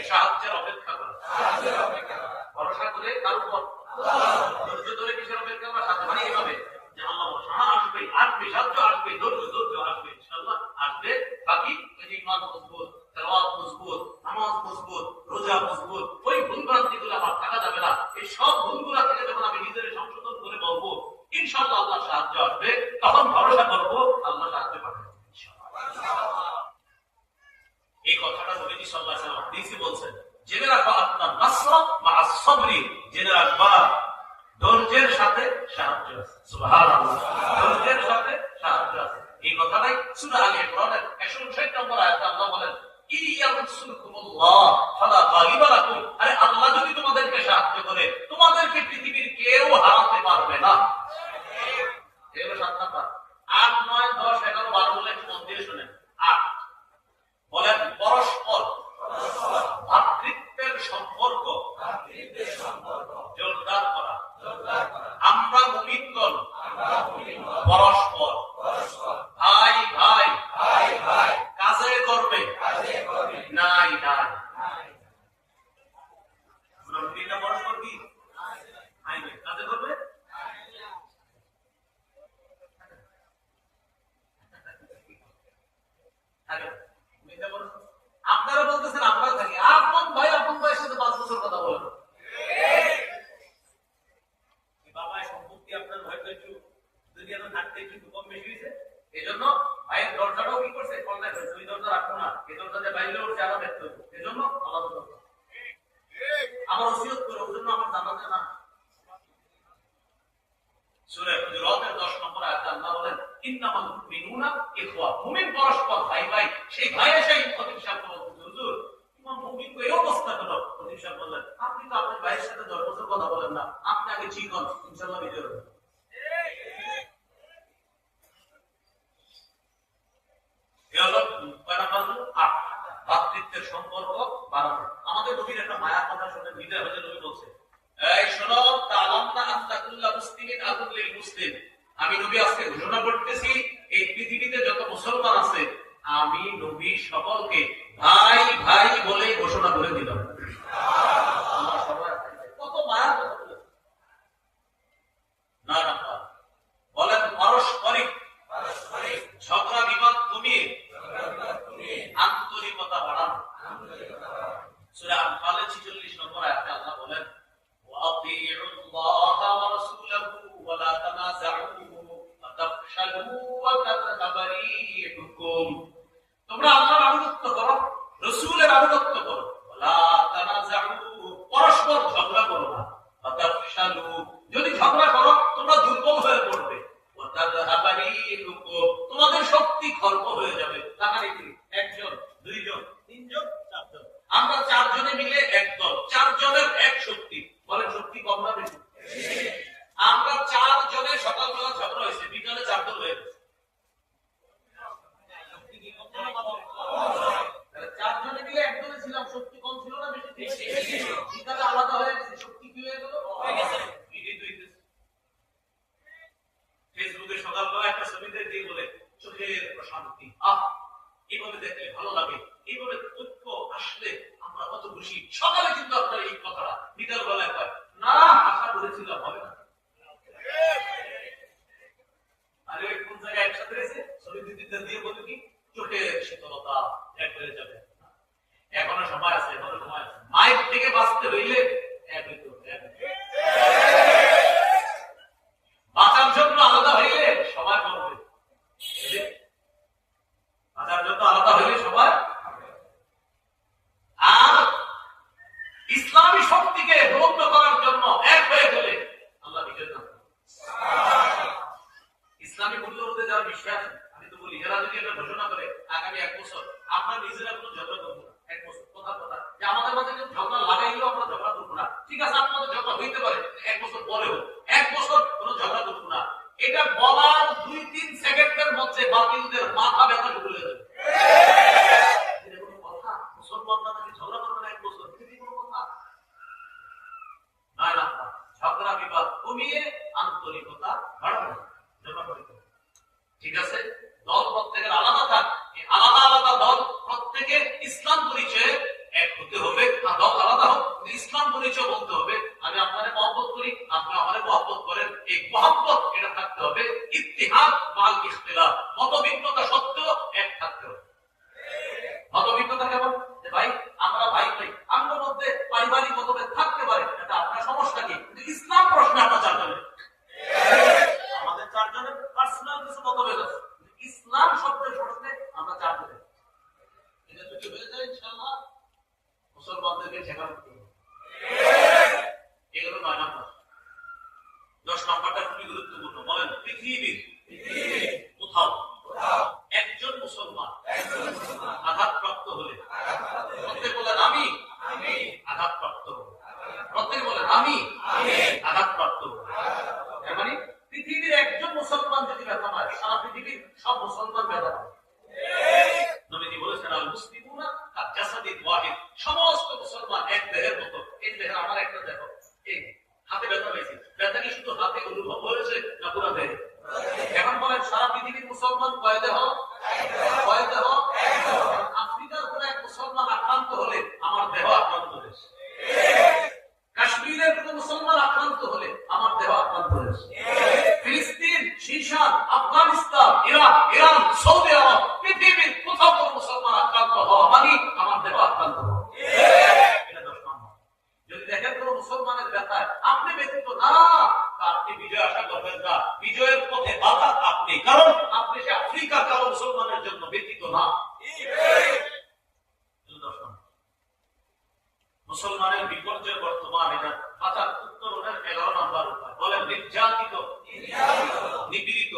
সাহায্যের অপেক্ষা করে, ভরসা করে কার উপর, ধৈর্য ধরে কিসের অপেক্ষা করা, সাথে মানে এইভাবে যে আল্লাহ সাহায্য আসবে, আসবে সাহায্য আসবে, ধৈর্য আসবে, ইনশাআল্লাহ আসবে। বাকি ওই যে ঈমান মজবুত, তেলাওয়াত মজবুত, নামাজ মজবুত, রোজা মজবুত, ওই ভুলভ্রান্তিগুলো আমার থাকা যাবে না। এই সব ভুলগুলো থেকে যখন আমি নিজের সংশোধন করে বলবো ইনশাআল্লাহ আল্লাহ সাহায্য আসবে, তখন ভরসা করবো আল্লাহ সাহায্য পাঠাবে ইনশাআল্লাহ। এই কথাটা নবীজি সাল্লাল্লাহু আলাইহি ওয়াসাল্লাম হাদিসে বলছেন, জেনে রাখবা আপনার নাসরা মা'আস সাবরি, জেনে রাখবা ধৈর্যের সাথে সাহায্য আছে। সুবহানাল্লাহ, ধৈর্যের সাথে সাহায্য আছে। এই কথাটাই সূরা আলে ইমরানের 159 নম্বর আয়াতে আল্লাহ বলেন, ইয়ানসুরকুমুল্লাহ ফালা গালিবা লাকুম, আরে আল্লাহ যদি তোমাদেরকে সাহায্য করে তোমাদেরকে পৃথিবীর কেউ হারাতে পারবে না। এগুলো 7 নাম্বার। 8, 9, 10, 11, 12 বলে একটু মন দিয়ে শুনেন। 8 বলেন পরস্পর ভাতৃত্বের সম্পর্ক জোরদার করা। আমরা মুমিনগণ পরস্পর ভাই ভাই কাজে করবে নাই নাই। পরস্পর কি কাজে করবে, আপনারা বলতেছেন আমরা থাকি, আপন ভাইয়ের সাথে 5 বছর কথা বলেন, বাবায় সম্পত্তি আপনার হয়তো একটু দুনিয়াতে থাকতে একটু কম বেশি হয়েছে, এই জন্য ভাইয়ের দরজাটাও কি করছে, কল্যাণ হয়েছে, ওই দরজা রাখবো না, এই দরজাতে বাইরে উঠছে আরো দেখতে হবে, এই জন্য আলাদা দরজা আমার ওসিয়ত করে, ওই জন্য আমার জানাতে না। সূরা হুজুরাতের 10 নম্বর আয়াতে আল্লাহ বলেন, ইন্নামাল মুমিনুনা ইখওয়া, মুমিন পরস্পর ভাই ভাই। সেই ভাই এসে খতিব সাহেব বলতেছে, হুজুর ইমাম মুমিন কো এই অবস্থা কেন? খতিব সাহেব বললেন, আপনি তো আপনার ভাইয়ের সাথে 10 বছর কথা বলেন না, আপনি আগে চিকন, ইনশাআল্লাহ বিজয় হবে। ভাতৃত্বের সম্পর্ক বাড়ানো। আমাদের নবীর একটা মায়ার কথা শুনে বিদায় হয়ে নবী বলছে, এই শোনো, তাআলামনা আনতাকুল্লা মুসলিমিন আকুল লিল মুসলিম, আমি নবী আজকে ঘোষণা করতেছি এই পৃথিবীতে যত মুসলমান আছে আমি নবী সকলকে ভাই ভাই বলে ঘোষণা করে দিলাম। কত মায়ার কথা না না, বলেন পারস্পরিক ঝগড়া বিবাদ কমিয়ে আন্তরিকতা বাড়ানো। সূরা আনফালের 46 নম্বর আয়াতে আল্লাহ বলেন, ওয়াতিউল্লাহ ওয়া রাসূলাহু ওয়া লা তানাযাউ ফাতাফশালু ওয়া তাযহাবা রিহুকুম, তোমরা আল্লাহর আনুগত্য করো, রাসূলের আনুগত্য করো, ওয়া লা তানাযাউ, পরস্পর ঝগড়া করো না, ফাতাফশালু, যদি ঝগড়া করো তোমরা দুর্বল হয়ে পড়বে, ওয়া তাযহাবা রিহুকুম, তোমাদের শক্তি খর্ব হয়ে যাবে। তাকারি একজন, দুইজন, তিনজন, চারজন, আমরা 4 জনে মিলে এক দল, 4 জনের এক শক্তি। বলেন শক্তি কম না বেশি? আমরা 4 জনে খুশি। সকালে কিন্তু আপনার এই কথাটা বিকাল বেলায় পায় না, আশা করেছিলাম হবে না। আরে কোন জায়গায় একসাথে রয়েছে ছবি দিদিতে দিয়ে বলতে কি চোখের শীতলতা এক হয়ে যাবে। এখনো সময় আছে, এখনো সময় আছে। মাইক থেকে বাঁচতে হইলে বাঁচার জন্য আলাদা হইলে সবাই মরবে, বাঁচার জন্য আলাদা হইলে সবাই। আর ইসলামী শক্তিকে বন্ধ করার জন্য এক হয়ে গেলে আল্লাহ নিজের নাম ইসলামী মূল্যবোধে যারা বিশ্বাস আছে, আমি তো বলি এরা যদি এটা ঘোষণা করে আগামী 1 বছর আপনার নিজেরা কোনো ঝগড়া করবো না, 1 বছর কথা কথা যে আমাদের মাঝে ঝগড়া লাগাইলেও আমরা ঝগড়া করবো না, ঠিক আছে আপনাদের ঝগড়া হইতে পারে 1 বছর পরেও, 1 বছর কোনো ঝগড়া করবো না, এটা বলার 2-3 সেকেন্ডের মধ্যে বাতিলদের মাথা ব্যথা শুরু হয়ে যাবে। এটা কোনো কথা? মুসলমানরা নাকি ঝগড়া করবে না 1 বছর, এটা কোনো কথা? না না, ঝগড়া বিবাদ কমিয়ে আন্তরিকতা বাড়ানো, ঠিক আছে? দল প্রত্যেকের আলাদা থাক, আলাদা আলাদা দল প্রত্যেকে ইসলাম পরিচয়ে এক হতে হবে। দল আলাদা হোক, ইসলাম পরিচয় বলতে হবে আমি আপনাদের মহব্বত করি, আপনি আমাদের মহব্বত করেন, এই মহব্বত এটা থাকতে হবে। ইত্তিহাদ মাল ইখতিলাফ, মতভিন্নতা সত্ত্বেও এক থাকতে হবে। মতভিন্নতা কেমন? যে ভাই আমরা ভাই ভাই, আমাদের মধ্যে পারিবারিক মতভেদ থাকতে পারে, এটা আপনার সমস্যা কি? ইসলাম প্রশ্নে আমরা চারজনের আমাদের চারজনের পার্সোনাল কিছু মতভেদ আছে, ইসলাম শব্দের প্রশ্নে আমরা চারজনের এটা যদি হয়ে যায় ইনশাআল্লাহ মুসলমানদেরকে ঠেকানো হবে। এগুলো 9 নম্বর। 10 নম্বরটা খুবই গুরুত্বপূর্ণ। বলেন পৃথিবীর কোথাও একজন মুসলমান আঘাতপ্রাপ্ত হলে প্রত্যেকে বলেন আমি আঘাতপ্রাপ্ত হব, প্রত্যেকে বলেন আমি আঘাতপ্রাপ্ত হব। এর মানে পৃথিবীর একজন মুসলমান যদি ব্যথা পায়, সারা পৃথিবীর সব মুসলমান ব্যথা পায়। নবীজি বলেছেন আল মুসলিমুনা কাজাসাদিন ওয়াহিদ, সমস্ত মুসলমান এক দেহের মতো। এই দেহের আমার একটা দেহ, এই হাতে ব্যথা পেয়েছি, ব্যথা কি শুধু হাতে অনুভব হয়েছে না পুরো দেহে? এখন বলেন সারা পৃথিবীর মুসলমান কয় দেহ? কয় দেহ? আফ্রিকার কোন এক মুসলমান আক্রান্ত হলে আমার দেহ আক্রান্ত হয়েছে, কাশ্মীরের কোন মুসলমান আক্রান্ত হলে আমার দেহ আক্রান্ত হয়েছে, ফিলিস্তিন, শিশান, আফগানিস্তান, ইরাক, ইরান, সৌদি আরব, পৃথিবীর কোথাও কোন মুসলমান আক্রান্ত হওয়া মানে আমার দেহ আক্রান্ত হওয়া। এটা 10 নম্বর। যদি দেখেন কোন মুসলমানের ব্যথায় আপনি ব্যতীত না, আপনি বিজয় আশা করবেন না, বিজয়ের পথে বাধা আপনি, কারণ আপনি সে আফ্রিকার কারো মুসলমানের জন্য ব্যতীত না। 10 নম্বর। মুসলমানের বিপর্যয় বর্তমান এটা বাঁচার উত্তরণের 11 নম্বর উপায়। বলেন নির্যাতিত, নিপীড়িত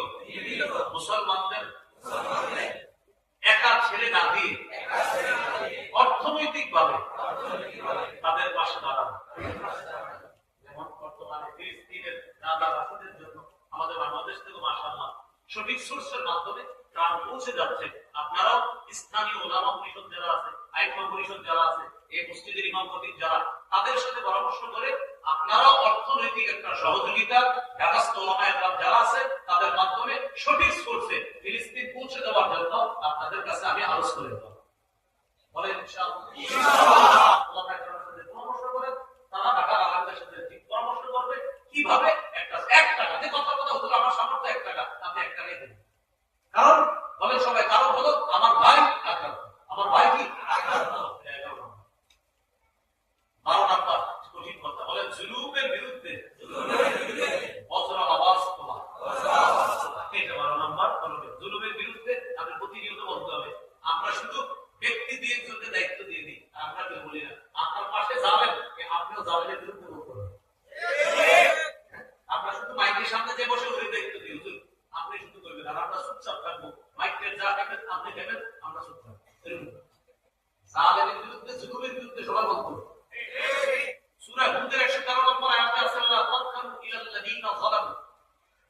মুসলমানদের একা ছেড়ে না দিয়ে অর্থনৈতিক ভাবে তাদের পাশে দাঁড়ানো। যেমন বর্তমানে ফিলিস্তিনের গাজাবাসীদের জন্য আমাদের বাংলাদেশ থেকে মাশাআল্লাহ সঠিক সোর্সের মাধ্যমে ত্রাণ পৌঁছে যাচ্ছে। আপনারাও স্থানীয় ওলামা পরিষদ যারা আছে, আইকমা পরিষদ যারা আছে, এই মসজিদের ইমাম খতিব যারা, তাদের সাথে পরামর্শ করে আপনারাও অর্থনৈতিক একটা সহযোগিতা ঢাকাস্থ ওলামা একরাম যারা আছে তাদের মাধ্যমে সঠিক সোর্সে ফিলিস্তিন পৌঁছে দেওয়ার জন্য আপনাদের কাছে আমি আরজ করে দেব। বলেন ইনশাআল্লাহ ওলামা একরামের সাথে পরামর্শ করেন, তারা ঢাকার আলেমদের সাথে ঠিক পরামর্শ করবে কিভাবে একটা 1 টাকা যে কথা হতো আমার সামর্থ্য 1 টাকা, আপনি 1 টাকাই দেবেন। কারণ বলেন সবাই, কারণ হলো আমার ভাই আক্রান্ত, আমার ভাই কি আক্রান্ত। 12 নম্বর কঠিন কথা। বলেন জুলুমের বিরুদ্ধে বজ্র আওয়াজ তোলা। এটা 12 নম্বর। জুলুমের বিরুদ্ধে আমাদের প্রতিনিয়ত বলতে হবে। আমরা শুধু ব্যক্তি দিয়ে একজনকে দায়িত্ব দিয়ে দিই, আমরা কেউ বলি না আপনার পাশে যাবেন, আপনিও জালেমের বিরুদ্ধে বলতে হবে। আমরা শুধু মাইকের সামনে যে বসে ওই দায়িত্ব দিই, হুজুর আপনি শুধু করবেন আর আমরা চুপচাপ থাকবো, মাইকের যা খাবেন আপনি খাবেন, আমরা চুপ থাকবো। জালেমের বিরুদ্ধে, জুলুমের বিরুদ্ধে সবাই বলতে হবে। সূরা হুদের 113 নম্বর আয়াতে আছে আল্লাহ তাকাম ইলাল্লাযিনা যালামু,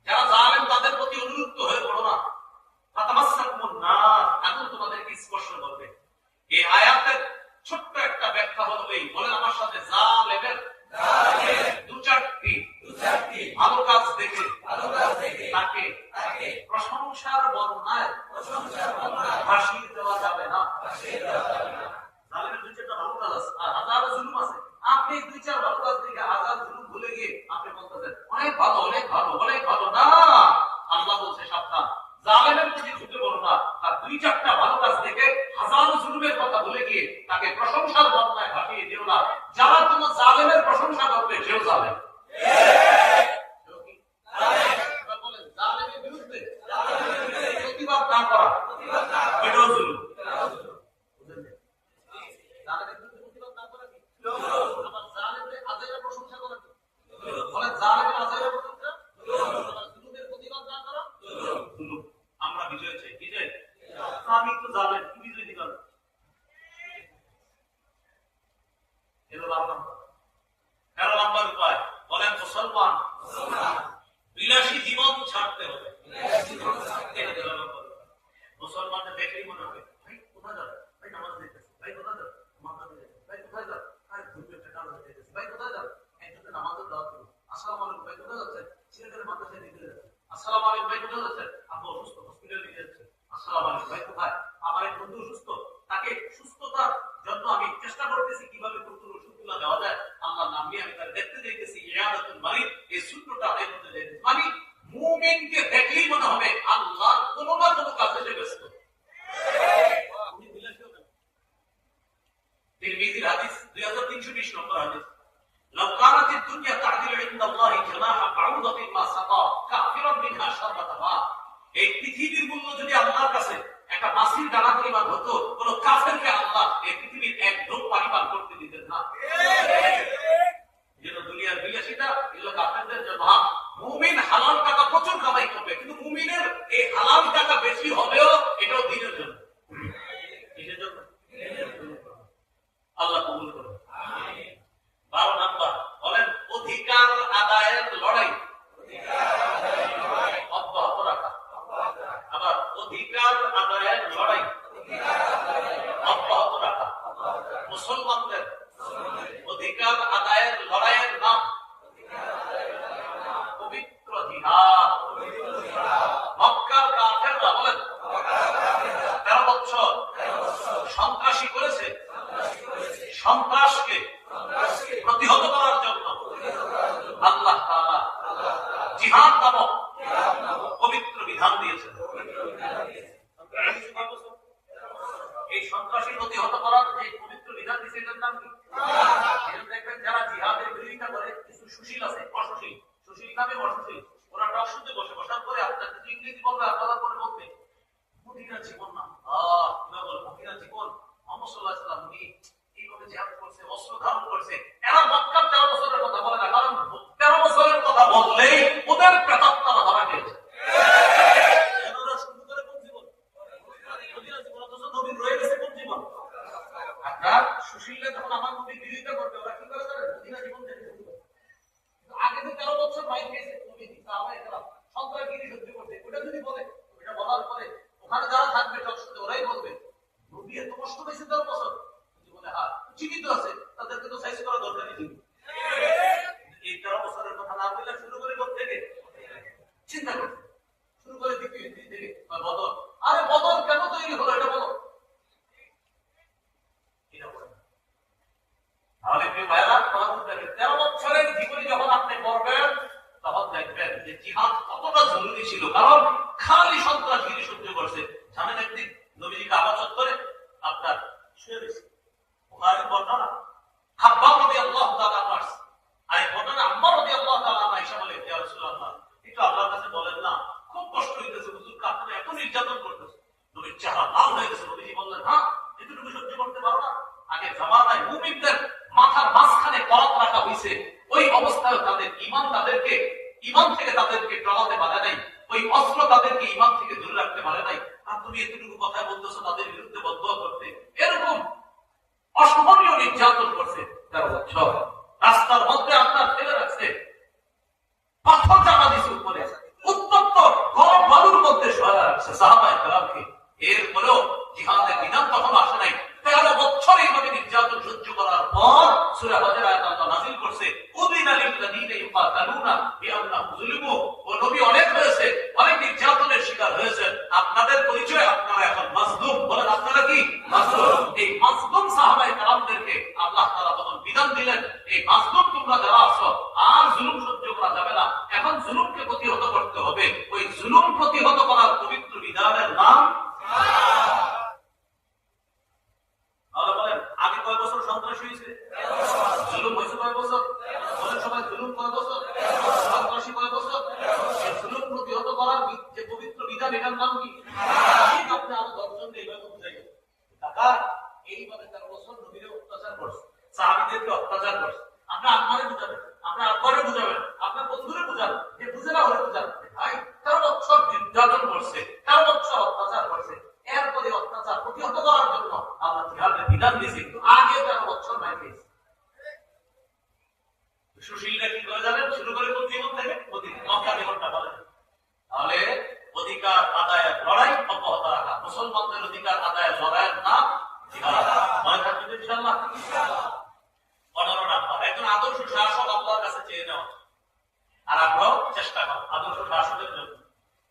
যারা জালেম তাদের প্রতি অনুরক্ত হয়ে পড়ো না, ফাতামাসসাকুমুন নার, আগুন তোমাদেরকে স্পর্শ করবে। এই আয়াতের ছোট্ট একটা ব্যাখ্যা হলো এই, বলেন আমার সাথে, জালেমের দু চারটি ভালো কাজ দেখে তাকে প্রশংসার বন্যায় ভাসিয়ে দেওয়া যাবে না। জালেমের দু চারটা ভালো কাজ আছে, আর হাজার জানেন কি বিজয়ী করেন এটা 12 নম্বর। 13 নম্বর উপায় বলেন মুসলমান বিলাসী জীবন ছাড়তে হবে। মুসলমানদের দেখলেই মনে হবে ভাই কোথায় যাবে, ভাই নামাজ দিতেছে, ভাই কোথায় যাবে, মাথা দিয়ে ভাই কোথায় যাবে, আরে ঘুরবে একটা কাজ দিতেছে, ভাই কোথায় যাবে, একজনকে নামাজের দাওয়াত দিল, আসসালামু আলাইকুম ভাই কোথায় যাচ্ছে, ছেলেদের মাদ্রাসায় দিতে যাচ্ছে, আসসালামু আলাইকুম ভাই কোথায় যাচ্ছে, আপু অসুস্থ হসপিটালে নিয়ে যাচ্ছে, আসসালামু আলাইকুম ভাই কোথায়, আমার এক বন্ধু অসুস্থ, তাকে সুস্থতার জন্য আমি চেষ্টা করতেছি কিভাবে বন্ধুর ওষুধগুলো দেওয়া যায়, আল্লাহর নাম নিয়ে আমি তার দেখতে যাইতেছি, ইয়াদাতুল মারিদ এই সূত্রটা আদায় করতে যাইতেছি। মানে মুমিনকে দেখলেই মনে হবে আল্লাহর কোনো না কোনো কাজে সে ব্যস্ত। তিরমিজির হাদিস 2320 নম্বর হাদিস, লাউ কানাতিদ দুনিয়া তা'দিলু ইনদাল্লাহি জানাহা বাউদাতিন মা সাকা কাফিরান মিনহা শারবাতা মা। এই পৃথিবীর মূল্য যদি আল্লাহর কাছে একটা মাছির দানা পরিমাণ হতো, কোন কাফেরকে আল্লাহ এই পৃথিবীর এক ঢোক পানি পান করতে দিতেন না। যেন দুনিয়ার বিলাসিতা এগুলো কাফেরদের জন্য। মুমিন হালাল টাকা প্রচুর কামাই করবে, কিন্তু মুমিনের এই হালাল টাকা বেশি হবেও এটাও দিনের জন্য। কিসের জন্য? আল্লাহ কবুল করুন। 12 নাম্বার বলেন অধিকার আদায়ের লড়াই অব্যাহত রাখা। আবার অধিকার আদায়ের লড়াই অব্যাহত রাখা। মুসলমানদের অধিকার আদায়ের লড়াইয়ের নাম পবিত্র জিহাদ। মক্কার কাফেররা বলেন 13 বছর সন্ত্রাসী করেছে, সন্ত্রাসকে প্রতিহত করার জন্য আল্লাহ তাআলা জিহাদ নামক পবিত্র বিধান দিয়েছেন। এই সন্ত্রাসী প্রতিহত করার যে পবিত্র বিধান দিয়েছে এটার নাম কি? দেখবেন যারা জিহাদের বিরোধিতা করে কিছু সুশীল আছে, অসুশীল, সুশীল নামে অসুশীল, ওরা টক শুনতে বসার পরে আপনার কিছু ইংরেজি বলবে, আপনারা পরে বলবে মদিনার জীবন না, কিভাবে বলবো মদিনার জীবন, মুহাম্মদ সাল্লাল্লাহু আলাইহি ওয়াসাল্লাম উনি এইভাবে জিহাদ করছে, অস্ত্র ধারণ করছে। এরা মক্কার 13 বছরের কথা বলে না, কারণ 13 বছরের কথা বললেই ওদের প্রেতাত্মারা ধরা গেছে। ওরা শুরু করে কোন জীবন? মদিনার জীবন। অথচ নবীর রয়ে গেছে কোন জীবন? আপনার সুশীলরা যখন আমার নবীর বিরোধিতা করবে ওরা কি করে জানেন? মদিনার জীবন থেকে শুরু করে। আগে তো 13 বছর বাইরে গেছে নবী, সাহাবায়ে কেরাম সন্ত্রাসগিরি সহ্য করতে, ওটা যদি বলে, ওটা বলার পরে ওখানে যারা থাকবে টকশোতে ওরাই বলবে নবী এত কষ্ট পেয়েছে 13 বছর। জীবনে জীবিত আছে, তাদেরকে তো সাইজ করা দরকার নেই। এই 13 বছরের কথা না বললে শুরু করে কোথা থেকে চিন্তা করতে শুরু করে দ্বিতীয় থেকে বদর। আরে বদর কেন তৈরি হলো এটা বলো। এটা বলে তাহলে প্রিয় ভাইরা কথা বলতে 13 বছরের জীবনী যখন আপনি করবেন তখন দেখবেন যে জিহাদ কতটা জরুরি ছিল, কারণ খালি সন্ত্রাসগিরি সহ্য করছে। জানেন একদিন নবীজি কাবা চত্বরে আপনার শুয়ে রয়েছে, বুখারীর বর্ণনা, খাব্বাব রাদিয়াল্লাহু তাআলা আনহু আর এই ঘটনা আম্মার রাদিয়াল্লাহু তাআলা আনহা আয়েশা বলে, ইয়া রাসূলুল্লাহ একটু আল্লাহর কাছে বলেন না, খুব কষ্ট হইতেছে হুজুর, কাফেররা এত নির্যাতন করতেছে। নবীর চেহারা লাল হয়ে গেছে। নবীজি বললেন, হ্যাঁ এতটুকু সহ্য করতে পারো না? আগে জামানায় মুমিনদের মাথার মাঝখানে করাত রাখা হয়েছে, ওই অবস্থায় তাদের ঈমান তাদেরকে ঈমান থেকে তাদেরকে টলাতে পারে নাই, ওই অস্ত্র তাদেরকে ঈমান থেকে দূরে রাখতে পারে নাই। আর তুমি এতটুকু কথা বলতেছো তাদের বিরুদ্ধে বদদোয়া করতে। এরকম অসহনীয় নির্যাতন করছে 13 বছর। রাস্তার মধ্যে আপনার ফেলে রাখছে, পাথর চাপা দিছে উপরে, উত্তপ্ত গরম বালুর মধ্যে শোয়া রাখছে সাহাবায়ে কেরামকে। এরপরেও জিহাদের বিধান তখন আসে নাই। 13 বছর এইভাবে নির্যাতন সহ্য করার পর সূরা হজের আয়াত আল্লাহ নাযিল করছে, উযিনা লিল্লাযীনা ইউকাতালুনা বিআন্নাহুম যুলিমু। ও নবী অনেক হয়েছে, অনেক নির্যাতনের শিকার হয়েছে, আপনাদের পরিচয় আপনারা এখন মাজলুম। বলেন আপনারা কি মাজলুম? এই মাজলুম সাহাবায়ে কেরামদেরকে আল্লাহ তাআলা তখন বিধান দিলেন, এই মাজলুম তোমরা যারা আছো আর জুলুম সহ্য করা যাবে না, এখন জুলুমকে প্রতিহত করতে হবে। ওই জুলুম প্রতিহত করার পবিত্র বিধানের নাম আগে কয় বছর সন্ত্রাস হয়েছে? জুলুম হয়েছে কয় বছর? বলেন সবাই, জুলুম কয় বছর? সন্ত্রাসী কয় বছর? জুলুম প্রতিহত করার যে পবিত্র বিধান এটার নাম কি? আপনি আরো 10 জনকে এইভাবে বুঝাই কাকা এইভাবে 13 বছর নবীরে অত্যাচার করছে, সাহাবীদেরকে অত্যাচার করছে। আপনি আপনারে বুঝাবেন, আপনার আব্বারে বুঝাবেন, আপনার বন্ধুরে বুঝাবেন, যে বুঝে না ওরে বুঝাবেন। ভাই 13 বছর নির্যাতন করছে, 13 বছর অত্যাচার করছে, এরপরে অত্যাচার বুঝান দিয়েছি কিন্তু আগে 13 বছর মাইর খেয়েছে। সুশীলরা কি করে যাবেন? শুরু করে কোন জীবন থেকে? মক্কা জীবনটা বলেন। তাহলে অধিকার আদায়ের লড়াই অব্যাহত রাখা, মুসলমানদের অধিকার আদায়ের লড়াইয়ের নাম মনে থাকবে ইনশাআল্লাহ। 15 নাম্বার, একজন আদর্শ শাসক আল্লাহর কাছে চেয়ে নেওয়া আর আমরাও চেষ্টা করব আদর্শ শাসকের জন্য।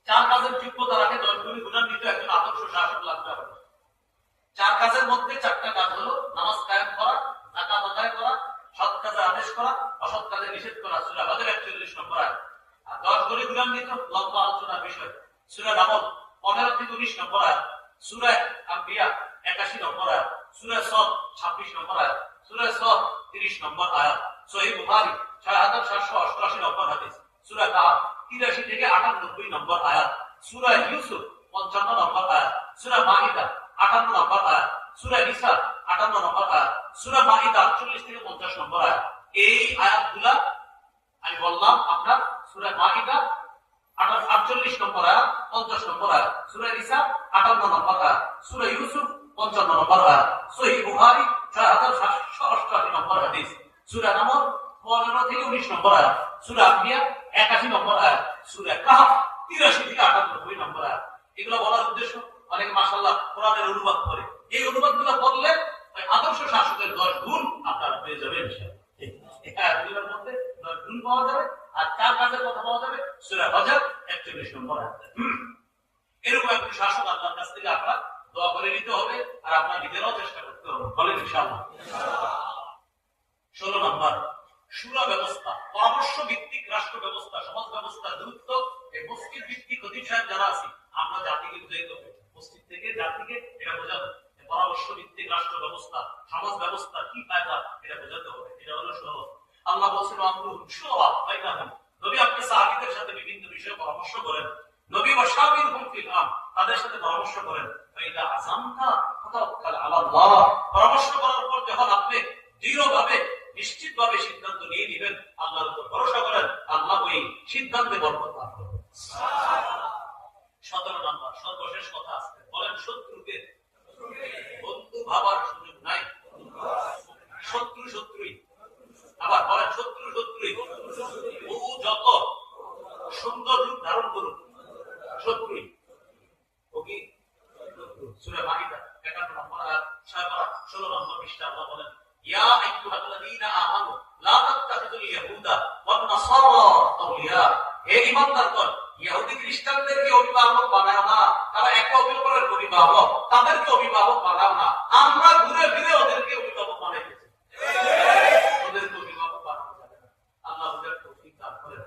4 কাজের যোগ্যতা রাখে 10 গুণী গুণান্বিত একজন আদর্শ শাসক লাগবে আমাদের। 4 কাজের মধ্যে 4টা কাজ হলো নামাজ কায়েম করা, যাকাত আদায় করা, সৎ কাজে আদেশ করা, অসৎ কাজে নিষেধ করা। সূরা বাকারা 41 নম্বর আয়াত। আর 10 গুণী গুণান্বিত লম্বা আলোচনার বিষয় সূরা নামল 15 থেকে 19 নম্বর আয়াত, সূরা আম্বিয়া 81 নম্বর আয়াত, সূরা সদ 26 নম্বর আয়াত, সূরা সদ 30 নম্বর আয়াত, সহিহ বুখারী 6788 নম্বর হাদিস, সূরা কাহফ 83 থেকে 98 নম্বর আয়াত, সূরা ইউসুফ 55 নম্বর আয়াত, সূরা মাইদা 58 নম্বর আয়াত, সূরা নিসা 58 নম্বর আয়াত, সূরা মাইদা 48 থেকে 50 নম্বর আয়াত। এই আয়াতগুলা আমি বললাম আপনার সূরা মাইদা 48 নম্বর আয়াত, 50 নম্বর আয়াত, সূরা নিসা 58 নম্বর আয়াত, সূরা ইউসুফ 55 নম্বর আয়াত, সহিহ বুখারী 6788 নম্বর হাদিস, সূরা নামল 15 থেকে 19 নম্বর আয়াত, সূরা আম্বিয়া 81 নম্বর আয়াত, সূরা কাহফ 83 থেকে 98 নম্বর আয়াত। এগুলো বলার উদ্দেশ্য অনেকে মাশাআল্লাহ কোরআনের অনুবাদ করে, এই অনুবাদগুলো পড়লে আদর্শ শাসকের 10 গুণ আপনারা পেয়ে যাবেন ইনশাআল্লাহ। এই আয়াতগুলোর মধ্যে 10 গুণ পাওয়া যাবে আর 4 কাজের কথা পাওয়া যাবে সূরা হজর 41 নম্বর আয়াত। এরকম একজন শাসক আল্লাহর কাছ থেকে আপনারা দোয়া করে নিতে হবে আর আপনারা নিজেরাও চেষ্টা করতে হবে, বলেন ইনশাআল্লাহ। 16 নম্বর শুরা ব্যবস্থা, পরামর্শ ভিত্তিক রাষ্ট্র ব্যবস্থা, সমাজ ব্যবস্থা গুরুত্ব। এই মসজিদ ভিত্তিক অধিষ্ঠান যারা আছে আমরা জাতিকে বুঝাইতে হবে, মসজিদ থেকে জাতিকে এটা বোঝাতে হবে পরামর্শ ভিত্তিক রাষ্ট্র ব্যবস্থা, সমাজ ব্যবস্থা কি ফায়দা এটা বোঝাতে হবে। এটা হলো সহজ। আল্লাহ বলেছেন নবী আপনি সাহাবীদের সাথে বিভিন্ন বিষয়ে পরামর্শ করেন, নবী ওয়াশাবিরহুম ফিল আমর তাদের সাথে পরামর্শ করেন। ফাইদা আযামতা ফাতাওয়াক্কাল আলাল্লাহ, পরামর্শ করার পর যখন আপনি দৃঢ়ভাবে নিশ্চিতভাবে সিদ্ধান্ত নিয়ে নেবেন, আল্লাহর উপর ভরসা করেন, আল্লাহ ওই সিদ্ধান্তে বরকত দান করবেন। 17 নম্বর সর্বশেষ কথা আছে, বলেন শত্রুকে বন্ধু ভাবার সুযোগ নাই। শত্রু শত্রুই, আবার বলেন শত্রু শত্রুই, ও যত সুন্দর রূপ ধারণ করুক শত্রুই ও কি সূরা মাইদা 51 নম্বর আয়াত 16 নম্বর পৃষ্ঠা আল্লাহ বলেন ইয়া আইয়ুহাল্লাযীনা আমানু লা তাত্তাখিযুল ইয়াহুদা ওয়ান নাসারা আউলিয়া, হে ঈমানদারগণ ইহুদি খ্রিস্টানদেরকে অভিভাবক বানাও না, তারা একে অপরের অভিভাবক, তাদেরকে অভিভাবক বানাও না। আমরা ঘুরে ফিরে ওদেরকে অভিভাবক বানাইতেছি, ওদেরকে অভিভাবক বানানো যাবে না। আল্লাহ ওদের তৌফিক দান করেন।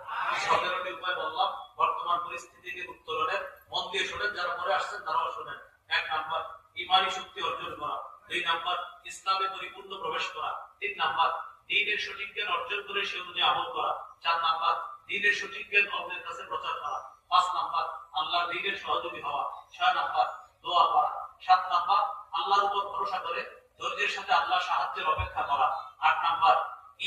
17টি উপায় বললাম বর্তমান পরিস্থিতিকে উত্তরণের, মন দিয়ে শোনেন, যারা পরে আসছেন তারাও শোনেন। 1 নাম্বার ঈমানী শক্তি অর্জন করা, 2 নাম্বার ইসলামে পরিপূর্ণ প্রবেশ করা, 3 নাম্বার দ্বীনের সঠিক জ্ঞান অর্জন করে সে অনুযায়ী আমল করা, 4 নাম্বার দ্বীনের সঠিক জ্ঞান অন্যের কাছে প্রচার করা, 5 নাম্বার আল্লাহর দ্বীনের সহযোগী হওয়া, 6 নাম্বার দোয়া করা, 7 নাম্বার আল্লাহর উপর ভরসা করে ধৈর্যের সাথে আল্লাহর সাহায্যের অপেক্ষা করা, 8 নাম্বার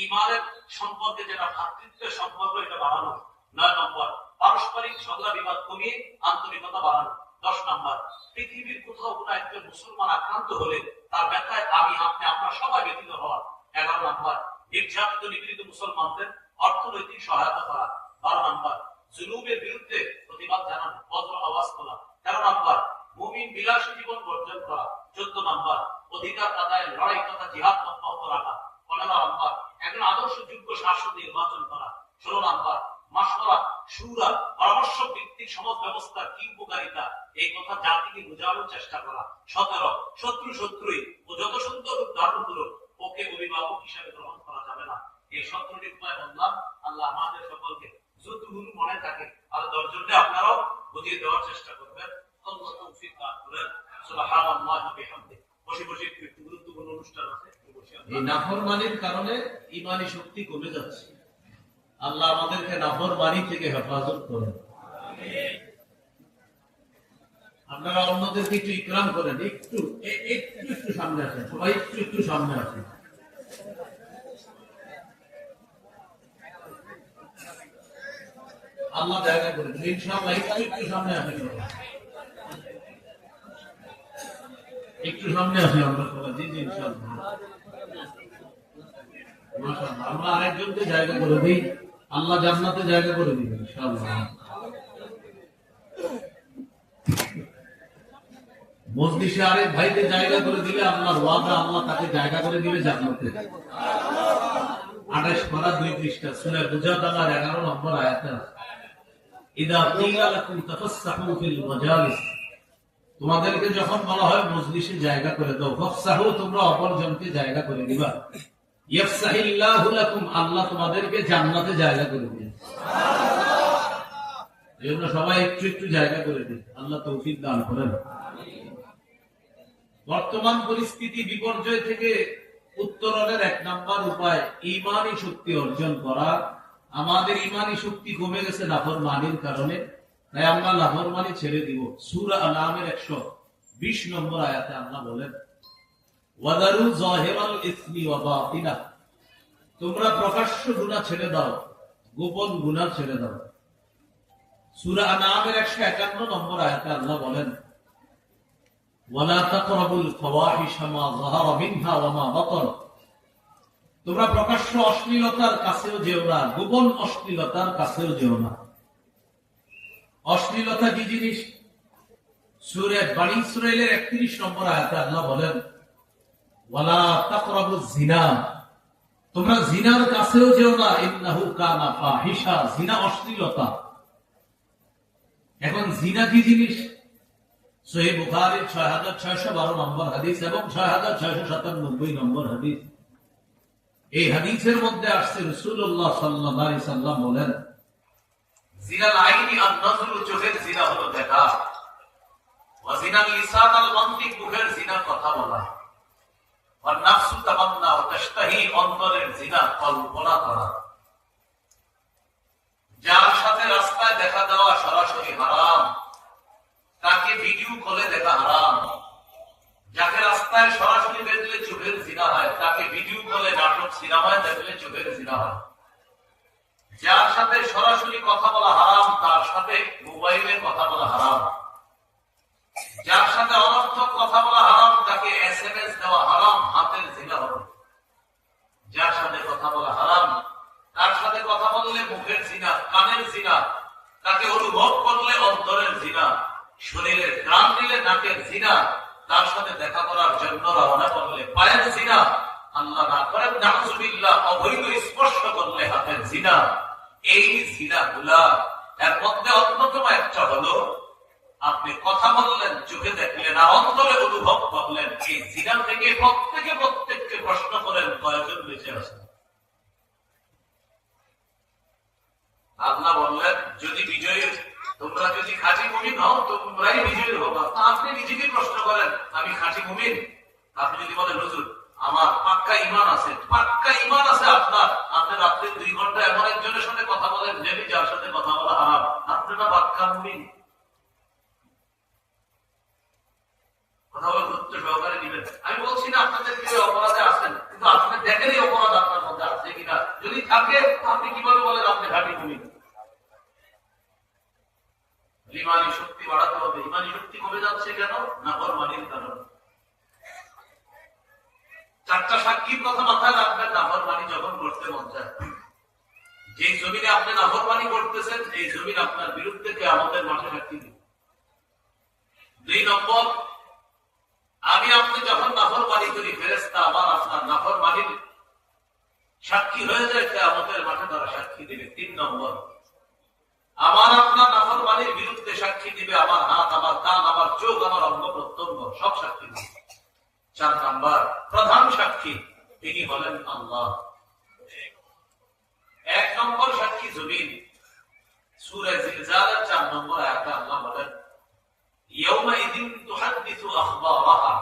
ঈমানের সম্পর্কে যেটা ভ্রাতৃত্বের সম্পর্ক এটা বাড়ানো, 9 নাম্বার পারস্পরিক ঝগড়া বিবাদ কমিয়ে আন্তরিকতা বাড়ানো, 10 নাম্বার পৃথিবীর কোথাও কোনো একজন মুসলমান আক্রান্ত হলে তার ব্যথায় আমি আপনি আমরা সবাই ব্যথিত হওয়া, 11 নাম্বার নির্যাতিত নিপীড়িত মুসলমানদের অর্থনৈতিক সহায়তা করা, 12 নাম্বার জুলুমের বিরুদ্ধে প্রতিবাদ জানানো, বজ্র আওয়াজ তোলা, 13 নাম্বার মুমিন বিলাসী জীবন বর্জন করা, 14 নাম্বার অধিকার আদায়ের লড়াই তথা জিহাদ অব্যাহত রাখা, 15 নাম্বার একজন আদর্শযোগ্য শাসক নির্বাচন করা, 16 নাম্বার মাশওয়ারা শুরা পরামর্শ ভিত্তিক সমাজ ব্যবস্থার কি উপকারিতা এই কথা জাতিকে বোঝানোর চেষ্টা করা, 17 শত্রু শত্রুই ও যত সুন্দর রূপ ধারণ করুক ওকে অভিভাবক হিসাবে গ্রহণ করা যাবে না। এই 17টি উপায় বললাম। আল্লাহ আমাদের সকলকে যতগুলো মনে থাকে আর 10 জনকে আপনারাও বুঝিয়ে দেওয়ার চেষ্টা করবেন। আল্লাহ তৌফিক দান করেন। সুবহানাল্লাহি ওয়া বিহামদিহি। বসে বসে একটু গুরুত্বপূর্ণ অনুষ্ঠান আছে, এই নাফরমানির কারণে ঈমানি শক্তি কমে যাচ্ছে। আল্লাহ আমাদেরকে নাফরমানি থেকে হেফাজত করেন। আমিন। আপনারা অন্যদেরকে একটু ইকরাম করেন, একটু একটু সামনে আসেন, সবাই একটু সামনে আসেন। আল্লাহ জায়গা করে ইনশাআল্লাহ একটু সামনে আসেন। একটু সামনে আসি আমরা সবাই। জি জি ইনশাআল্লাহ, মাশাআল্লাহ। আমরা আরেকজনকে জায়গা করে দিই, আল্লাহ জান্নাতে জায়গা করে দিবেন ইনশাআল্লাহ। মজলিসে আরেক ভাইকে জায়গা করে দিলে আল্লাহর ওয়াদা, আল্লাহ তাকে জায়গা করে দিবে জান্নাতে। 28 পারা 2 পৃষ্ঠা সূরা মুজাদালার 11 নম্বর আয়াতে, ইদা কিলা লাকুম তাফাসসাহু ফিল মাজালিস, তোমাদেরকে যখন বলা হয় মজলিসে জায়গা করে দাও, ফাফসাহু, তোমরা অপরজনকে জায়গা করে দিবা, ইয়াফসাহিল্লাহু লাকুম, আল্লাহ তোমাদেরকে জান্নাতে জায়গা করে দিবেন। এজন্য সবাই একটু একটু জায়গা করে দিন, আল্লাহ তৌফিক দান করেন। বর্তমান পরিস্থিতি বিপর্যয় থেকে উত্তরণের 1 নাম্বার উপায় ঈমানী শক্তি অর্জন করা। আমাদের ঈমানী শক্তি কমে গেছে নাফরমানির কারণে, তাই আমরা নাফরমানি ছেড়ে দিব। সূরা আল-আনআমের 120 নম্বর আয়াতে আল্লাহ বলেন, ওয়াদারু যাহিরাল ইসমি ওয়া বাতিনা, তোমরা প্রকাশ্য গুনাহ ছেড়ে দাও, গোপন গুনাহ ছেড়ে দাও। সূরা আল-আনআমের 151 নম্বর আয়াতে আল্লাহ বলেন, ওয়ালা তাকরাবুল ফাওয়াহিশা মা যাহারা মিনহা ওয়া মা বাতান, তোমরা প্রকাশ্য অশ্লীলতার কাছেও যেও না, গোপন অশ্লীলতার কাছেও যেও না। অশ্লীলতা কি জিনিস? সূরা বনী ইসরাঈলের 31 নম্বর আয়াতে আল্লাহ বলেন, ওয়ালা তাকরাবুজ জিনা, তোমরা জিনার কাছেও যেও না, ইন্নাহু কানা ফাহিশা, জিনা অশ্লীলতা। এখন জিনা কি জিনিস? সহিহ বুখারীর 6612 নম্বর হাদিস এবং 6697 নম্বর হাদিস। এই হাদিসের মধ্যে আসছে রাসূলুল্লাহ সাল্লাল্লাহু আলাইহি সাল্লাম বলেন, জিনাল আইনি আন-নাজরু, চোখের জিনা হলো দেখা, ওয়া জিনাল লিসান আল-মানতিক, মুখের জিনা কথা বলা, ওয়া নাফসু তামান্না ওয়া তাশতাহি, অন্তরের জিনা কল্পনা করা। যার সাথে রাস্তায় দেখা দেওয়া সরাসরি হারাম, তাকে ভিডিও কলে দেখা হারাম। যাকে রাস্তায় সরাসরি দেখলে চোখের জিনা হয়, তাকে ভিডিও কলে নাটক সিনেমায় দেখলে চোখের জিনা হয়। যার সাথে সরাসরি কথা বলা হারাম, তার সাথে মোবাইলে কথা বলা হারাম। যার সাথে অনর্থক কথা বলা হারাম, তাকে SMS দেওয়া হারাম, হাতের জিনা হবে। যার সাথে কথা বলা হারাম, তার সাথে কথা বললে মুখের জিনা, কানের জিনা, তাকে অনুভব করলে অন্তরের জিনা, শরীরের ঘ্রাণ দিলে নাকের জিনা, তার সাথে দেখা করার জন্য রওনা করলে পায়ের জিনা, আল্লাহ না করেন নাউযুবিল্লাহ, অবৈধ স্পর্শ করলে হাতের জিনা। এই জিনাগুলা এর মধ্যে অন্যতম একটা হলো, আপনি কথা বললেন, চোখে দেখলেন আর অন্তরে অনুভব করলেন। এই জিনা থেকে প্রত্যেককে প্রশ্ন করেন, কয়জন বেঁচে আছে? আল্লাহ বললেন, যদি বিজয়ী, তোমরা যদি খাঁটি মুমিন হও, তোমরাই বিজয়ী হবা। আপনি নিজেকে প্রশ্ন করেন, আমি খাঁটি মুমিন? আপনি যদি বলেন, হুজুর আমার পাক্কা ঈমান আছে, পাক্কা ঈমান আছে আপনার, আপনি রাত্রে 2 ঘন্টা এমন একজনের সাথে কথা বলেন, যিনি, যার সাথে কথা বলা হারাম, আপনি না পাক্কা মুমিন? কথা বলে গুরুত্ব সহকারে নিবেন। আমি বলছি না আপনাদের কেউ অপরাধে আছেন, কিন্তু আপনি দেখেন এই অপরাধ আপনার মধ্যে আছে কিনা। যদি থাকে, আপনি কিভাবে বলেন আপনি খাঁটি মুমিন? ঈমানী শক্তি বাড়াতে হবে। ঈমানী শক্তি কমে যাচ্ছে কেন? নাফরমানির কারণে। 4টা সাক্ষীর কথা মাথায় রাখবেন, নাফরমানি যখন করতে মন চায়। যে জমিনে আপনি নাফরমানি করতেছেন, এই জমিন আপনার বিরুদ্ধে কিয়ামতের মাঠে সাক্ষী দিবে। 2 নম্বর, আমি আপনি যখন নাফরমানি করি, ফেরেশতা আমার আপনার নাফরমানির সাক্ষী হয়ে যায়, কিয়ামতের মাঠে তারা সাক্ষী দিবে। 3 নম্বর, আমার আপনার নাফরমানির বিরুদ্ধে সাক্ষী দিবে আমার হাত, আমার কান, আমার চোখ, আমার অঙ্গ প্রত্যঙ্গ, সব সাক্ষী দিবে। 4 নম্বর, প্রধান সাক্ষী তিনি হলেন আল্লাহ। 1 নম্বর সাক্ষী জমিন। সূরা জিলজালের 4 নম্বর আয়াতে আল্লাহ বলেন, ইয়াউমাইযিন তুহাদ্দিসু আখবারাহা,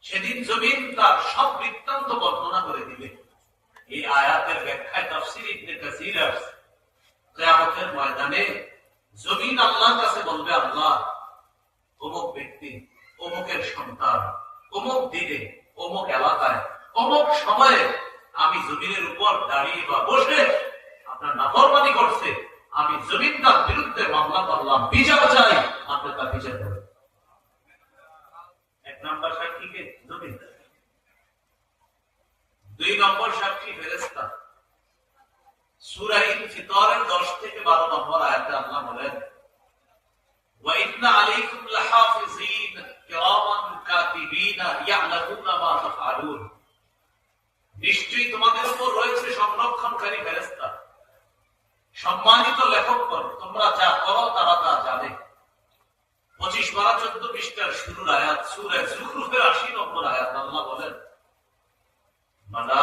সেদিন জমিন তার সব বৃত্তান্ত বর্ণনা করে দিবে। এই আয়াতের ব্যাখ্যায় তাফসীর ইবনে কাসীর আছে, কিয়ামতের ময়দানে জমিন আল্লাহর কাছে বলবে, আল্লাহ অমুক ব্যক্তি, অমুকের সন্তান, অমুক দিনে, অমুক এলাকায়, অমুক সময়ে আমি জমিনের উপর দাঁড়িয়ে বা বসে আপনার নাফরমানি করছে, আমি জমিনটার বিরুদ্ধে মামলা করলাম, বিচার চাই, আপনি তার বিচার করেন। 1 নম্বর সাক্ষী 2 নম্বর সাক্ষী ফেরেশতা। সূরা ইনফিতারের 10 থেকে 12 নম্বর আয়াতে আল্লাহ বলেন, ওয়া ইন্না আলাইকুম লাহাফিজিন কিরামান কাতিবিনা ইয়ালামুনা মা তাফআলুন। নিশ্চয়ই তোমাদের উপর রয়েছে সংরক্ষণকারী ফেরেশতা, সম্মানিত লেখকগণ, তোমরা যা করো তারা তা জানে। 25, 12, 14 পৃষ্ঠার শুরুর আয়াত, সূরা যুখরুফের 80 নম্বর আয়াত আল্লাহ বলেন, মালা